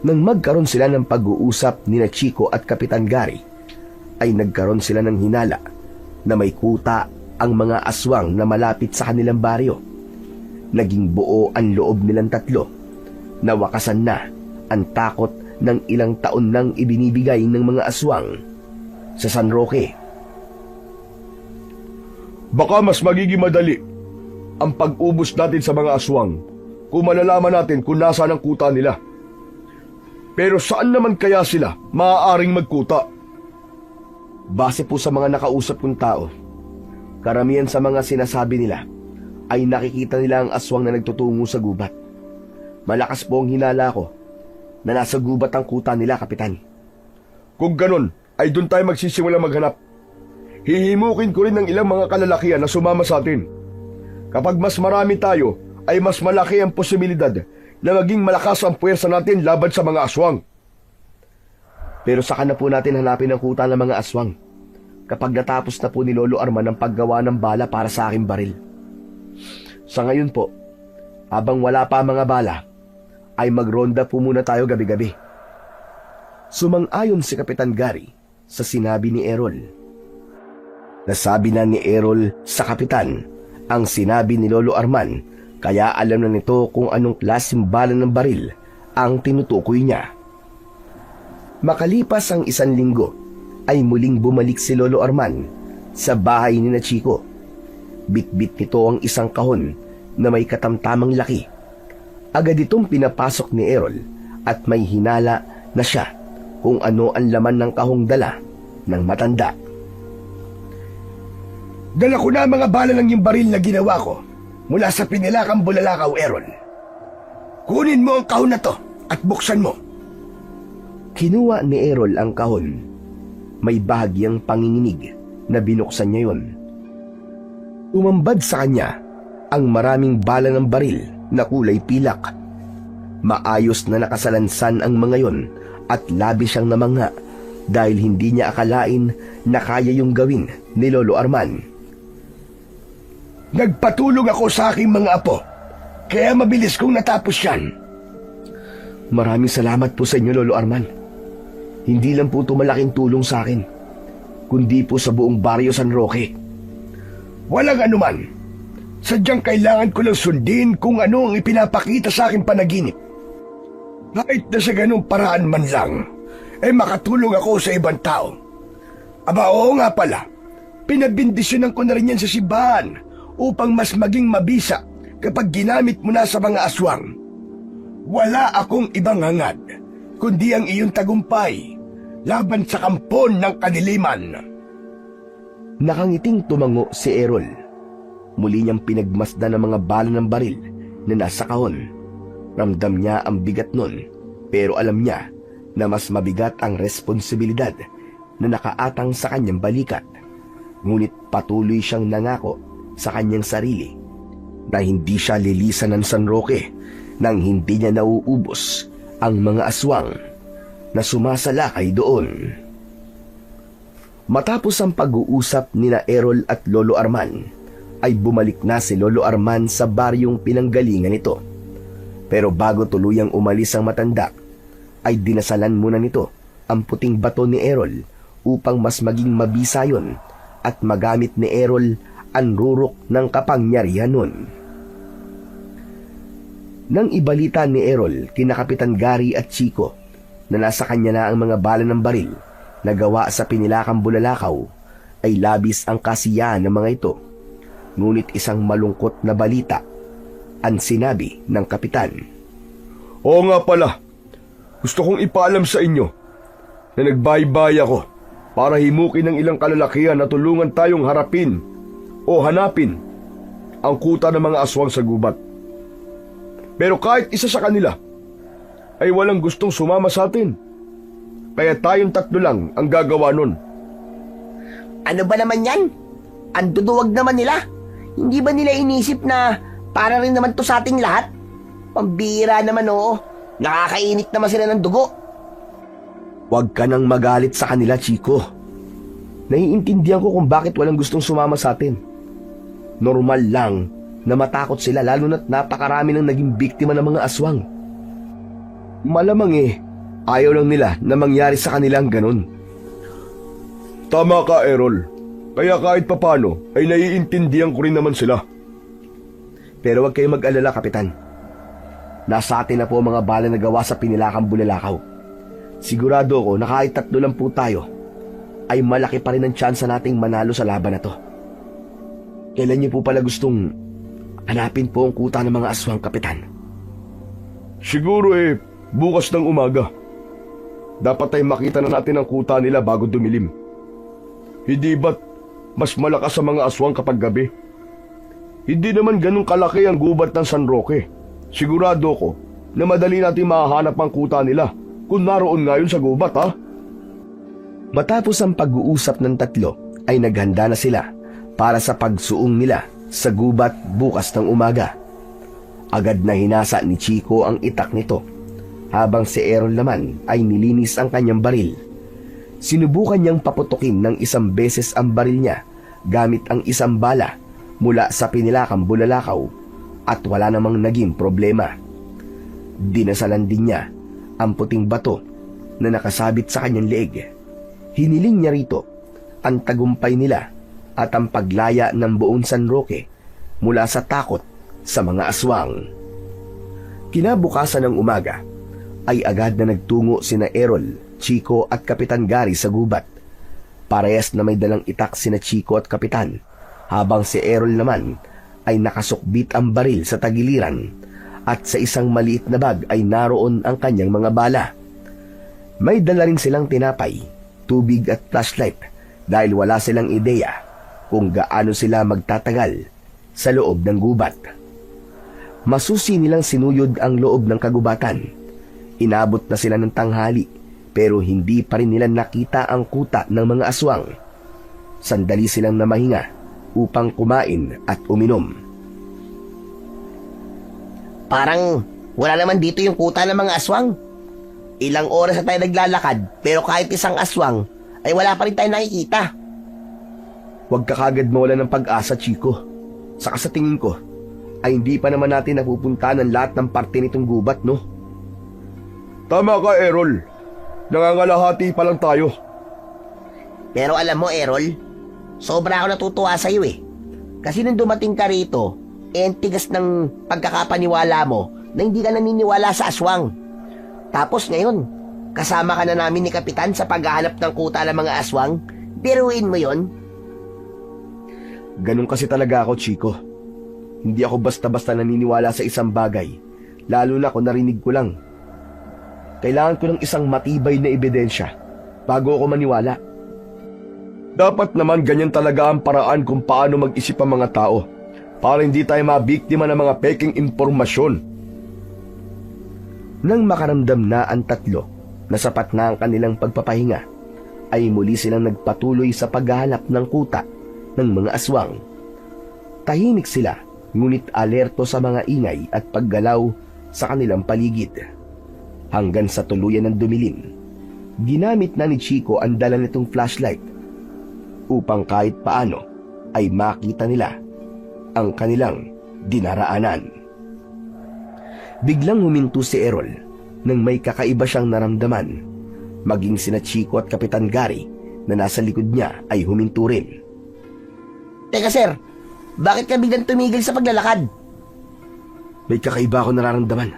Nang magkaroon sila ng pag-uusap ni Chico at Kapitan Gary, ay nagkaroon sila ng hinala na may kuta ang mga aswang na malapit sa kanilang baryo. Naging buo ang loob nilang tatlo. Nawakasan na ang takot ng ilang taon nang ibinibigay ng mga aswang sa San Roque. Baka mas magiging madali ang pag-ubos natin sa mga aswang kung malalaman natin kung nasaan ang kuta nila. Pero saan naman kaya sila maaaring magkuta? Base po sa mga nakausap kong tao, karamihan sa mga sinasabi nila ay nakikita nila ang aswang na nagtutungo sa gubat. Malakas po ang hinala ko na nasa gubat ang kuta nila, Kapitan. Kung ganon, ay doon tayo magsisimula maghanap. Hihimukin ko rin ng ilang mga kalalakihan na sumama sa atin. Kapag mas marami tayo, ay mas malaki ang posibilidad na maging malakas ang puwersa natin laban sa mga aswang. Pero saka na po natin hanapin ang kuta ng mga aswang kapag natapos na po ni Lolo Arman ang paggawa ng bala para sa aking baril. Sa ngayon po, habang wala pa mga bala, ay magronda po muna tayo gabi-gabi. Sumang-ayon si Kapitan Gary sa sinabi ni Errol. Nasabi na ni Errol sa Kapitan ang sinabi ni Lolo Arman, kaya alam na nito kung anong klaseng bala ng baril ang tinutukoy niya. Makalipas ang 1 linggo, ay muling bumalik si Lolo Arman sa bahay ni Chico. Bit-bit nito ang isang kahon na may katamtamang laki. Agad itong pinapasok ni Errol at may hinala na siya kung ano ang laman ng kahong dala ng matanda. Dala ko na mga bala ng yung baril na ginawa ko mula sa pinilakang bulalakaw, Errol. Kunin mo ang kahon na to at buksan mo. Kinuha ni Errol ang kahon. May bahagyang panginginig na binuksan niya yon. Umambad sa kanya ang maraming bala ng baril na kulay pilak. Maayos na nakasalansan ang mga yon at labis siyang namangha dahil hindi niya akalain na kaya yung gawin ni Lolo Arman. Nagpatulong ako sa aking mga apo, kaya mabilis kong natapos yan. Maraming salamat po sa inyo, Lolo Arman. Hindi lang po ito malaking tulong sa akin, kundi po sa buong baryo San Roque. Walang anuman. Sadyang kailangan ko lang sundin kung ano ang ipinapakita sa aking panaginip. Kahit na sa ganung paraan man lang, makatulong ako sa ibang tao. Aba, oo nga pala, pinabindisyonan ko na rin yan sa simbahan upang mas maging mabisa kapag ginamit mo na sa mga aswang. Wala akong ibang hangad, kundi ang iyong tagumpay laban sa kampon ng kadiliman. Nakangiting tumango si Errol. Muli niyang pinagmasdan ng mga bala ng baril na nasa kahon. Ramdam niya ang bigat nun, pero alam niya na mas mabigat ang responsibilidad na nakaatang sa kanyang balikat. Ngunit patuloy siyang nangako sa kanyang sarili na hindi siya lilisan ng San Roque nang hindi niya nauubos ang mga aswang na sumasalakay doon. Matapos ang pag-uusap nina Errol at Lolo Arman, ay bumalik na si Lolo Arman sa baryong pinanggalingan nito. Pero bago tuluyang umalis ang matanda, ay dinasalan muna nito ang puting bato ni Errol upang mas maging mabisa yun at magamit ni Errol ang rurok ng kapangyarihan nun. Nang ibalita ni Errol kina Kapitan Gary at Chico na nasa kanya na ang mga bala ng baril na gawa sa pinilakang bulalakaw, ay labis ang kasiyahan ng mga ito. Ngunit isang malungkot na balita ang sinabi ng kapitan. Oo nga pala, gusto kong ipaalam sa inyo na nagbaybay ako para himukin ng ilang kalalakihan na tulungan tayong harapin o hanapin ang kuta ng mga aswang sa gubat. Pero kahit isa sa kanila ay walang gustong sumama sa atin. Kaya tayong tatlo lang ang gagawa nun. Ano ba naman yan? Ang duduwag naman nila. Hindi ba nila inisip na para rin naman to sa ating lahat? Pambira naman, oo. Nakakainit naman sila ng dugo. Huwag ka nang magalit sa kanila, Chico. Naiintindihan ko kung bakit walang gustong sumama sa atin. Normal lang na matakot sila, lalo na't napakarami ng naging biktima ng mga aswang. Malamang ayaw lang nila na mangyari sa kanila ang ganun. Tama ka, Errol. Kaya kahit papano ay naiintindihan ko rin naman sila. Pero huwag kayong mag-alala, Kapitan. Nasa atin na po ang mga bala na gawa sa pinilakang bulalakaw. Sigurado ko na kahit tatlo lang po tayo, ay malaki pa rin ang tsansa nating manalo sa laban na to. Kailan niyo po pala gustong hanapin po ang kuta ng mga aswang, Kapitan? Siguro bukas ng umaga. Dapat ay makita na natin ang kuta nila bago dumilim. Hindi ba't mas malakas sa mga aswang kapag gabi? Hindi naman ganun kalaki ang gubat ng San Roque. Sigurado ko na madali natin mahahanap ang kuta nila kung naroon ngayon sa gubat, ha? Matapos ang pag-uusap ng tatlo, ay naghanda na sila para sa pagsuong nila sa gubat bukas ng umaga. Agad na hinasa ni Chico ang itak nito, habang si Errol naman ay nilinis ang kanyang baril. Sinubukan niyang paputukin ng isang beses ang baril niya gamit ang isang bala mula sa pinilakang bulalakaw at wala namang naging problema. Dinasalan din niya ang puting bato na nakasabit sa kanyang leeg. Hiniling niya rito ang tagumpay nila at ang paglaya ng buong San Roque mula sa takot sa mga aswang. Kinabukasan ng umaga ay agad na nagtungo sina Errol, Chico at Kapitan Gary sa gubat. Parehas na may dalang itak sina Chico at Kapitan, habang si Errol naman ay nakasukbit ang baril sa tagiliran at sa isang maliit na bag ay naroon ang kanyang mga bala. May dala rin silang tinapay, tubig at flashlight dahil wala silang ideya kung gaano sila magtatagal sa loob ng gubat. Masusi nilang sinuyod ang loob ng kagubatan. Inabot na sila ng tanghali pero hindi pa rin nila nakita ang kuta ng mga aswang. Sandali silang namahinga upang kumain at uminom. Parang wala naman dito yung kuta ng mga aswang. Ilang oras na tayo naglalakad, pero kahit isang aswang, ay wala pa rin tayo nakikita. Huwag ka kagad mawala ng pag-asa, Chico. Saka sa tingin ko, ay hindi pa naman natin napupunta ng lahat ng parte nitong gubat, no? Tama ka, Errol. Nangangalahati pa lang tayo. Pero alam mo, Errol, sobra ako natutuwa sa'yo eh. Kasi nung dumating ka rito, ang tigas ng pagkakapaniwala mo na hindi ka naniniwala sa aswang. Tapos ngayon, kasama ka na namin ni Kapitan sa paghahanap ng kuta ng mga aswang. Biruin mo yon. Ganun kasi talaga ako, Chico. Hindi ako basta-basta naniniwala sa isang bagay, lalo na kung narinig ko lang. Kailangan ko ng isang matibay na ebidensya bago ako maniwala. Dapat naman ganyan talaga ang paraan kung paano mag-isip ang mga tao para hindi tayo mabiktima ng mga peking impormasyon. Nang makaramdam na ang tatlo na sapat na ang kanilang pagpapahinga, ay muli silang nagpatuloy sa paghahanap ng kuta ng mga aswang. Tahimik sila, ngunit alerto sa mga ingay at paggalaw sa kanilang paligid. Hanggang sa tuluyan ng dumilim, ginamit na ni Chico ang dala nitong flashlight upang kahit paano ay makita nila ang kanilang dinaraanan. Biglang huminto si Errol nang may kakaiba siyang naramdaman. Maging sina Chico at Kapitan Gary na nasa likod niya ay huminto rin. Teka sir, bakit ka biglang tumigil sa paglalakad? May kakaiba ako nararamdaman.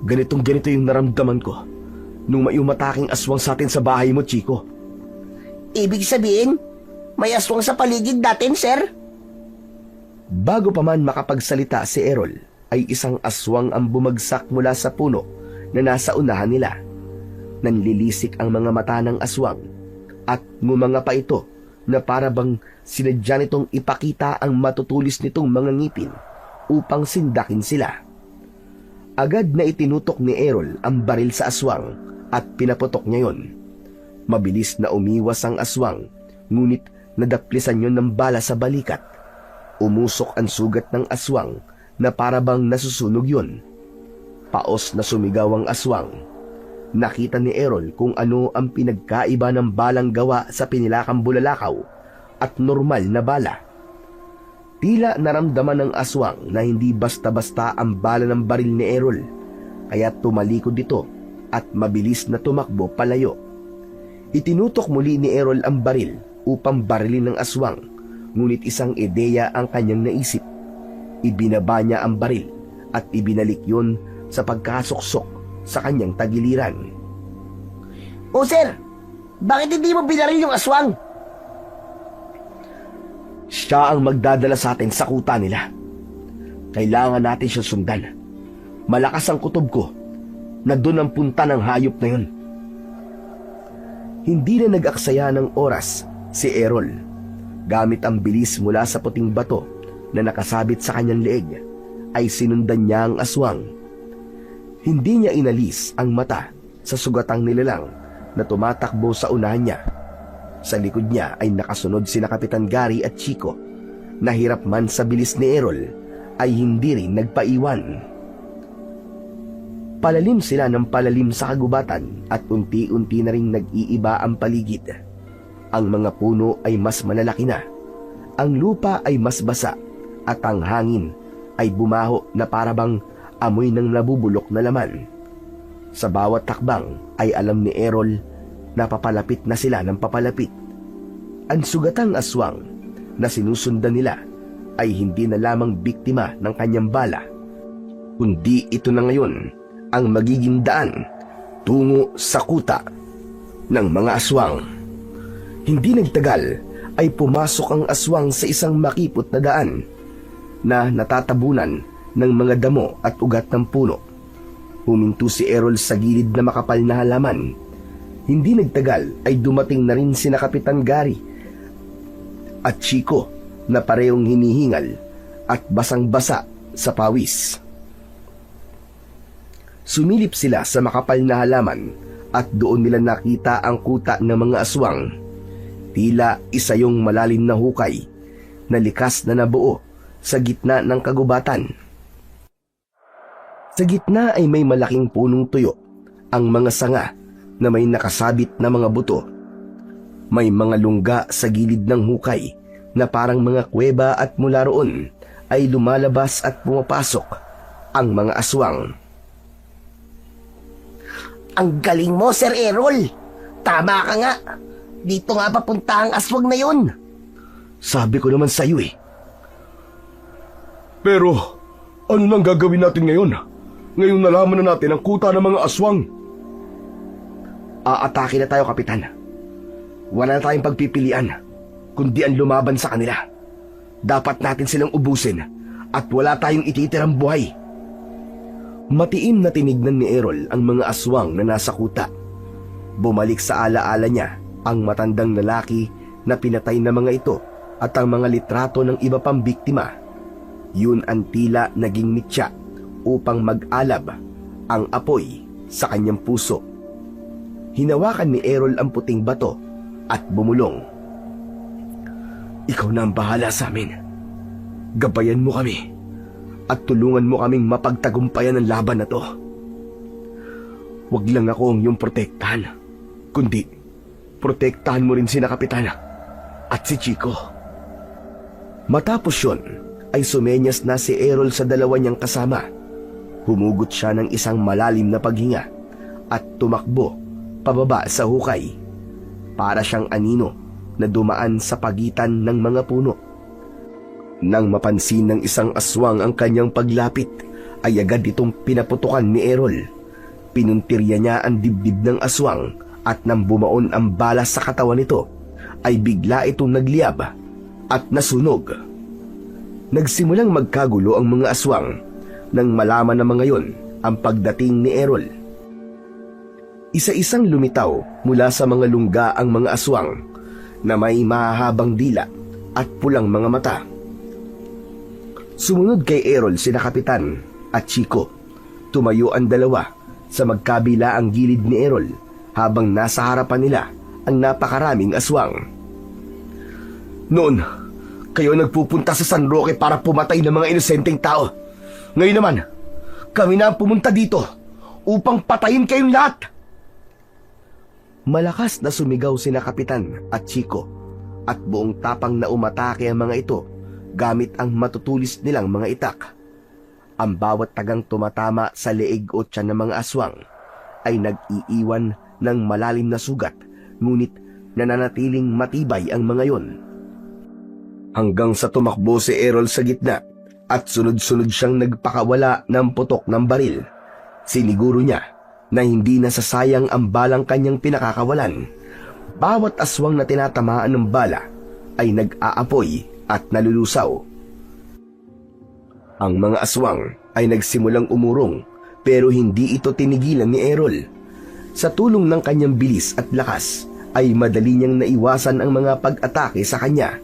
Ganito yung naramdaman ko nung may umataking aswang sa atin sa bahay mo, Chico. Ibig sabihin, may aswang sa paligid natin, sir? Bago pa man makapagsalita si Errol, ay isang aswang ang bumagsak mula sa puno na nasa unahan nila. Nanlilisik ang mga mata ng aswang at ngumanga pa ito na para bang sinadya nitong ipakita ang matutulis nitong mga ngipin upang sindakin sila. Agad na itinutok ni Errol ang baril sa aswang at pinaputok niya yon. Mabilis na umiwas ang aswang, ngunit nadaplisan yon ng bala sa balikat. Umusok ang sugat ng aswang na para bang nasusunog yon. Paos na sumigaw ang aswang. Nakita ni Errol kung ano ang pinagkaiba ng balang gawa sa pinilakang bulalakaw at normal na bala. Tila naramdaman ng aswang na hindi basta-basta ang bala ng baril ni Errol, kaya tumalikod ito at mabilis na tumakbo palayo. Itinutok muli ni Errol ang baril upang barilin ng aswang, ngunit isang ideya ang kanyang naisip. Ibinaba niya ang baril at ibinalik yon sa pagkasuksok sa kanyang tagiliran. O sir, bakit hindi mo binaril yung aswang? Siya ang magdadala sa atin sa kuta nila. Kailangan natin siya sundan. Malakas ang kutob ko na doon ang punta ng hayop na yun. Hindi na nag-aksaya ng oras si Errol. Gamit ang bilis mula sa puting bato na nakasabit sa kanyang leeg, ay sinundan niya ang aswang. Hindi niya inalis ang mata sa sugatang nilalang na tumatakbo sa unahan niya. Sa likod niya ay nakasunod sina Kapitan Gary at Chico. Nahirap man sa bilis ni Errol, ay hindi rin nagpaiwan. Palalim sila ng palalim sa kagubatan at unti-unti na rin nag-iiba ang paligid. Ang mga puno ay mas malalaki na. Ang lupa ay mas basa at ang hangin ay bumaho na parabang amoy ng nabubulok na laman. Sa bawat takbang ay alam ni Errol na papalapit na sila ng papalapit. Ang sugatang aswang na sinusundan nila ay hindi na lamang biktima ng kanyang bala, kundi ito na ngayon ang magiging daan tungo sa kuta ng mga aswang. Hindi nagtagal ay pumasok ang aswang sa isang makipot na daan na natatabunan ng mga damo at ugat ng puno. Huminto si Errol sa gilid na makapal na halaman. Hindi nagtagal ay dumating na rin sina Kapitan Gary at Chico na parehong hinihingal at basang-basa sa pawis. Sumilip sila sa makapal na halaman at doon nila nakita ang kuta ng mga aswang. Tila isa yung malalim na hukay na likas na nabuo sa gitna ng kagubatan. Sa gitna ay may malaking punong tuyo, ang mga sanga na may nakasabit na mga buto. May mga lungga sa gilid ng hukay na parang mga kuweba at mula roon ay lumalabas at pumapasok ang mga aswang. Ang galing mo, Sir Errol. Tama ka nga. Dito nga papunta ang aswang na yun. Sabi ko naman sa iyo eh. Pero, ano nang gagawin natin ngayon? Ngayon nalaman na natin ang kuta ng mga aswang. Aatake na tayo, Kapitan. Wala na tayong pagpipilian, kundi ang lumaban sa kanila. Dapat natin silang ubusin at wala tayong ititirang buhay. Matiim na tinignan ni Errol ang mga aswang na nasa kuta. Bumalik sa alaala niya ang matandang lalaki na pinatay na mga ito at ang mga litrato ng iba pang biktima. Yun ang tila naging mitya upang mag-alab ang apoy sa kanyang puso. Hinawakan ni Errol ang puting bato at bumulong. Ikaw na ang bahala sa amin. Gabayan mo kami at tulungan mo kaming mapagtagumpayan ang laban na to. Huwag lang ako ang iyong protektahan, kundi protektahan mo rin sina Kapitana at si Chico. Matapos yun, ay sumenyas na si Errol sa dalawa niyang kasama. Humugot siya ng isang malalim na paghinga at tumakbo pababa sa hukay. Para siyang anino na dumaan sa pagitan ng mga puno. Nang mapansin ng isang aswang ang kanyang paglapit, ay agad itong pinaputukan ni Errol. Pinuntirya niya ang dibdib ng aswang at nang bumaon ang bala sa katawan nito, ay bigla itong nagliyab at nasunog. Nagsimulang magkagulo ang mga aswang nang malaman ng mga yon ang pagdating ni Errol. Isa-isang lumitaw mula sa mga lungga ang mga aswang na may mahahabang dila at pulang mga mata. Sumunod kay Errol sina Kapitan at Chico. Tumayo ang dalawa sa magkabila ang gilid ni Errol habang nasa harapan nila ang napakaraming aswang. Noon, kayo nagpupunta sa San Roque para pumatay ng mga inosenteng tao. Ngayon naman, kami na ang pumunta dito upang patayin kayong lahat. Malakas na sumigaw sina Kapitan at Chico at buong tapang na umatake ang mga ito gamit ang matutulis nilang mga itak. Ang bawat tagang tumatama sa leeg o tiyan ng mga aswang ay nag-iiwan ng malalim na sugat, ngunit nananatiling matibay ang mga yon. Hanggang sa tumakbo si Errol sa gitna at sunod-sunod siyang nagpakawala ng putok ng baril. Siniguro niya na hindi nasasayang ang balang kanyang pinakakawalan. Bawat aswang na tinatamaan ng bala ay nag-aapoy at nalulusaw. Ang mga aswang ay nagsimulang umurong pero hindi ito tinigilan ni Errol. Sa tulong ng kanyang bilis at lakas ay madali niyang naiwasan ang mga pag-atake sa kanya.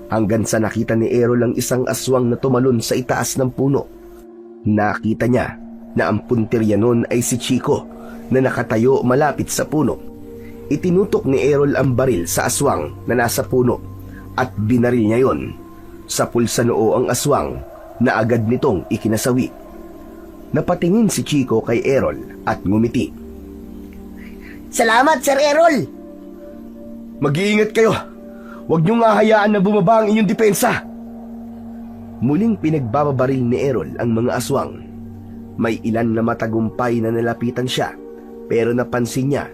Hanggang sa nakita ni Errol ang isang aswang na tumalon sa itaas ng puno. Nakita niya na ang puntirya nun ay si Chico na nakatayo malapit sa puno. Itinutok ni Errol ang baril sa aswang na nasa puno at binaril niya yon. Sa pulsa noo ang aswang na agad nitong ikinasawi. Napatingin si Chico kay Errol at ngumiti. Salamat, Sir Errol. Mag-iingat kayo. Huwag niyong hahayaan na bumaba ang inyong depensa. Muling pinagbababaril ni Errol ang mga aswang. May ilan na matagumpay na nalapitan siya, pero napansin niya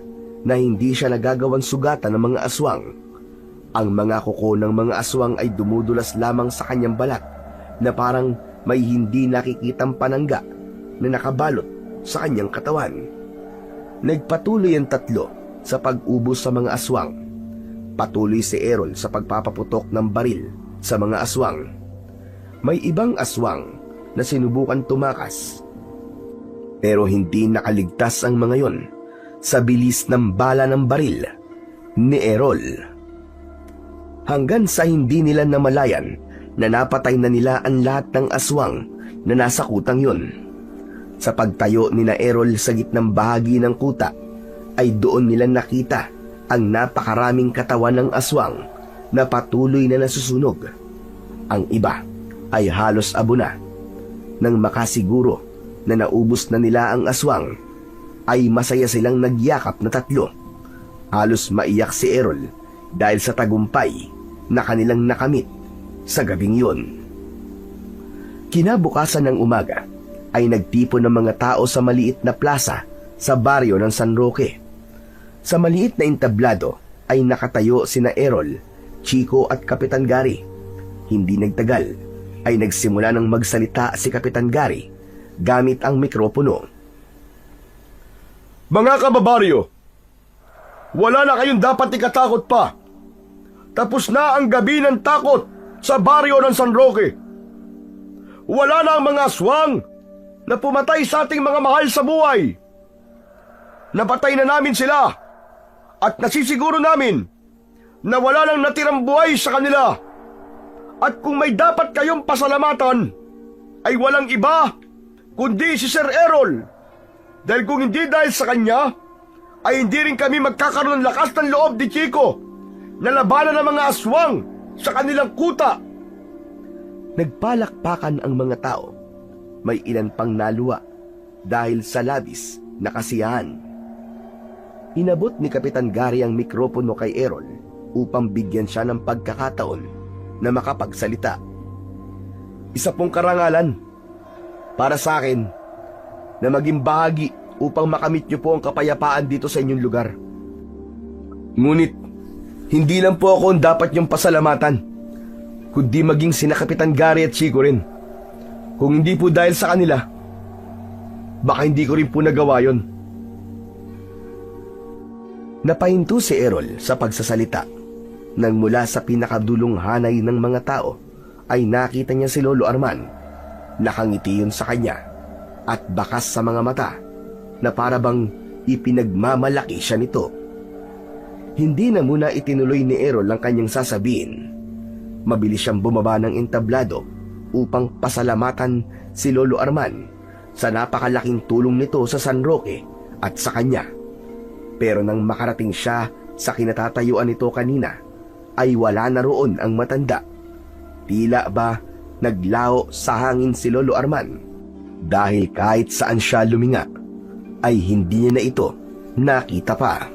na hindi siya nagagawang sugatan ng mga aswang. Ang mga kuko ng mga aswang ay dumudulas lamang sa kanyang balat na parang may hindi nakikitang panangga na nakabalot sa kanyang katawan. Nagpatuloy ang tatlo sa pag-ubos sa mga aswang. Patuloy si Errol sa pagpapaputok ng baril sa mga aswang. May ibang aswang na sinubukan tumakas, pero hindi nakaligtas ang mga yon sa bilis ng bala ng baril ni Errol. Hanggang sa hindi nila namalayan na napatay na nila ang lahat ng aswang na nasa kutang yon. Sa pagtayo ni na Errol sa gitnang bahagi ng kuta, ay doon nila nakita ang napakaraming katawan ng aswang na patuloy na nasusunog. Ang iba ay halos abo na. Nang makasiguro na naubos na nila ang aswang, ay masaya silang nagyakap na tatlo. Halos maiyak si Errol dahil sa tagumpay na kanilang nakamit sa gabing yun. Kinabukasan ng umaga ay nagtipon ng mga tao sa maliit na plaza sa baryo ng San Roque. Sa maliit na entablado ay nakatayo sina Errol, Chico at Kapitan Gary. Hindi nagtagal ay nagsimula ng magsalita si Kapitan Gary gamit ang mikropono. Mga kababaryo, wala na kayong dapat ikatakot pa. Tapos na ang gabi ng takot sa baryo ng San Roque. Wala na ang mga aswang na pumatay sa ating mga mahal sa buhay. Napatay na namin sila at nasisiguro namin na wala nang natirang buhay sa kanila. At kung may dapat kayong pasalamatan, ay walang iba kundi si Sir Errol. Dahil kung hindi dahil sa kanya, ay hindi rin kami magkakaroon ng lakas ng loob ni Chico na labanan ng mga aswang sa kanilang kuta. Nagpalakpakan ang mga tao. May ilan pang naluwa dahil sa labis na kasiyahan. Inabot ni Kapitan Gary ang mikropono kay Errol upang bigyan siya ng pagkakataon na makapagsalita. Isa pong karangalan para sa akin na maging bahagi upang makamit niyo po ang kapayapaan dito sa inyong lugar. Ngunit, hindi lang po ako ang dapat niyong pasalamatan, kundi maging sina Kapitan Gary at Chico rin. Kung hindi po dahil sa kanila, baka hindi ko rin po nagawa yon. Napahinto si Errol sa pagsasalita. Nang mula sa pinakadulong hanay ng mga tao, ay nakita niya si Lolo Arman. Nakangiti yun sa kanya at bakas sa mga mata na para bang ipinagmamalaki siya nito. Hindi na muna itinuloy ni Errol ang kanyang sasabihin. Mabilis siyang bumaba ng entablado upang pasalamatan si Lolo Arman sa napakalaking tulong nito sa San Roque at sa kanya. Pero nang makarating siya sa kinatatayuan nito kanina, ay wala na roon ang matanda. Tila ba naglaho sa hangin si Lolo Arman dahil kahit saan siya luminga, ay hindi niya na ito nakita pa.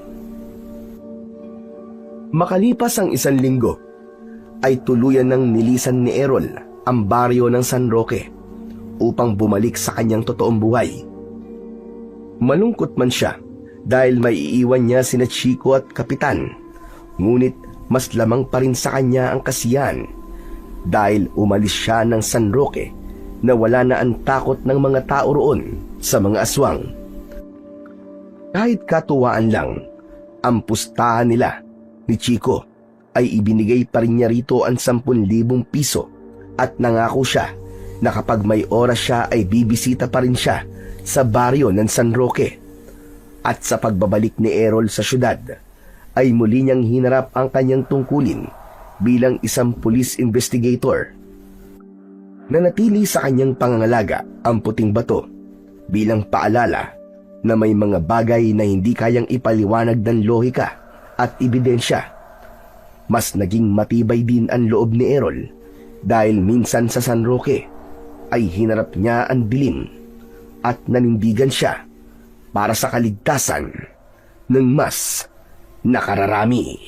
Makalipas ang 1 linggo, ay tuluyan ng nilisan ni Errol ang baryo ng San Roque upang bumalik sa kanyang totoong buhay. Malungkot man siya dahil maiiwan niya sina Chico at Kapitan, ngunit mas lamang pa rin sa kanya ang kasiyahan dahil umalis siya ng San Roque na wala na ang takot ng mga tao roon sa mga aswang. Kahit katuwaan lang, ang pustahan nila ni Chico ay ibinigay pa rin niya rito ang 10,000 piso at nangako siya na kapag may oras siya ay bibisita pa rin siya sa baryo ng San Roque. At sa pagbabalik ni Errol sa syudad, ay muli niyang hinarap ang kanyang tungkulin bilang isang police investigator. Nanatili sa kanyang pangangalaga ang puting bato bilang paalala na may mga bagay na hindi kayang ipaliwanag ng lohika at ebidensya. Mas naging matibay din ang loob ni Errol dahil minsan sa San Roque ay hinarap niya ang dilim at nanindigan siya para sa kaligtasan ng mas nakararami.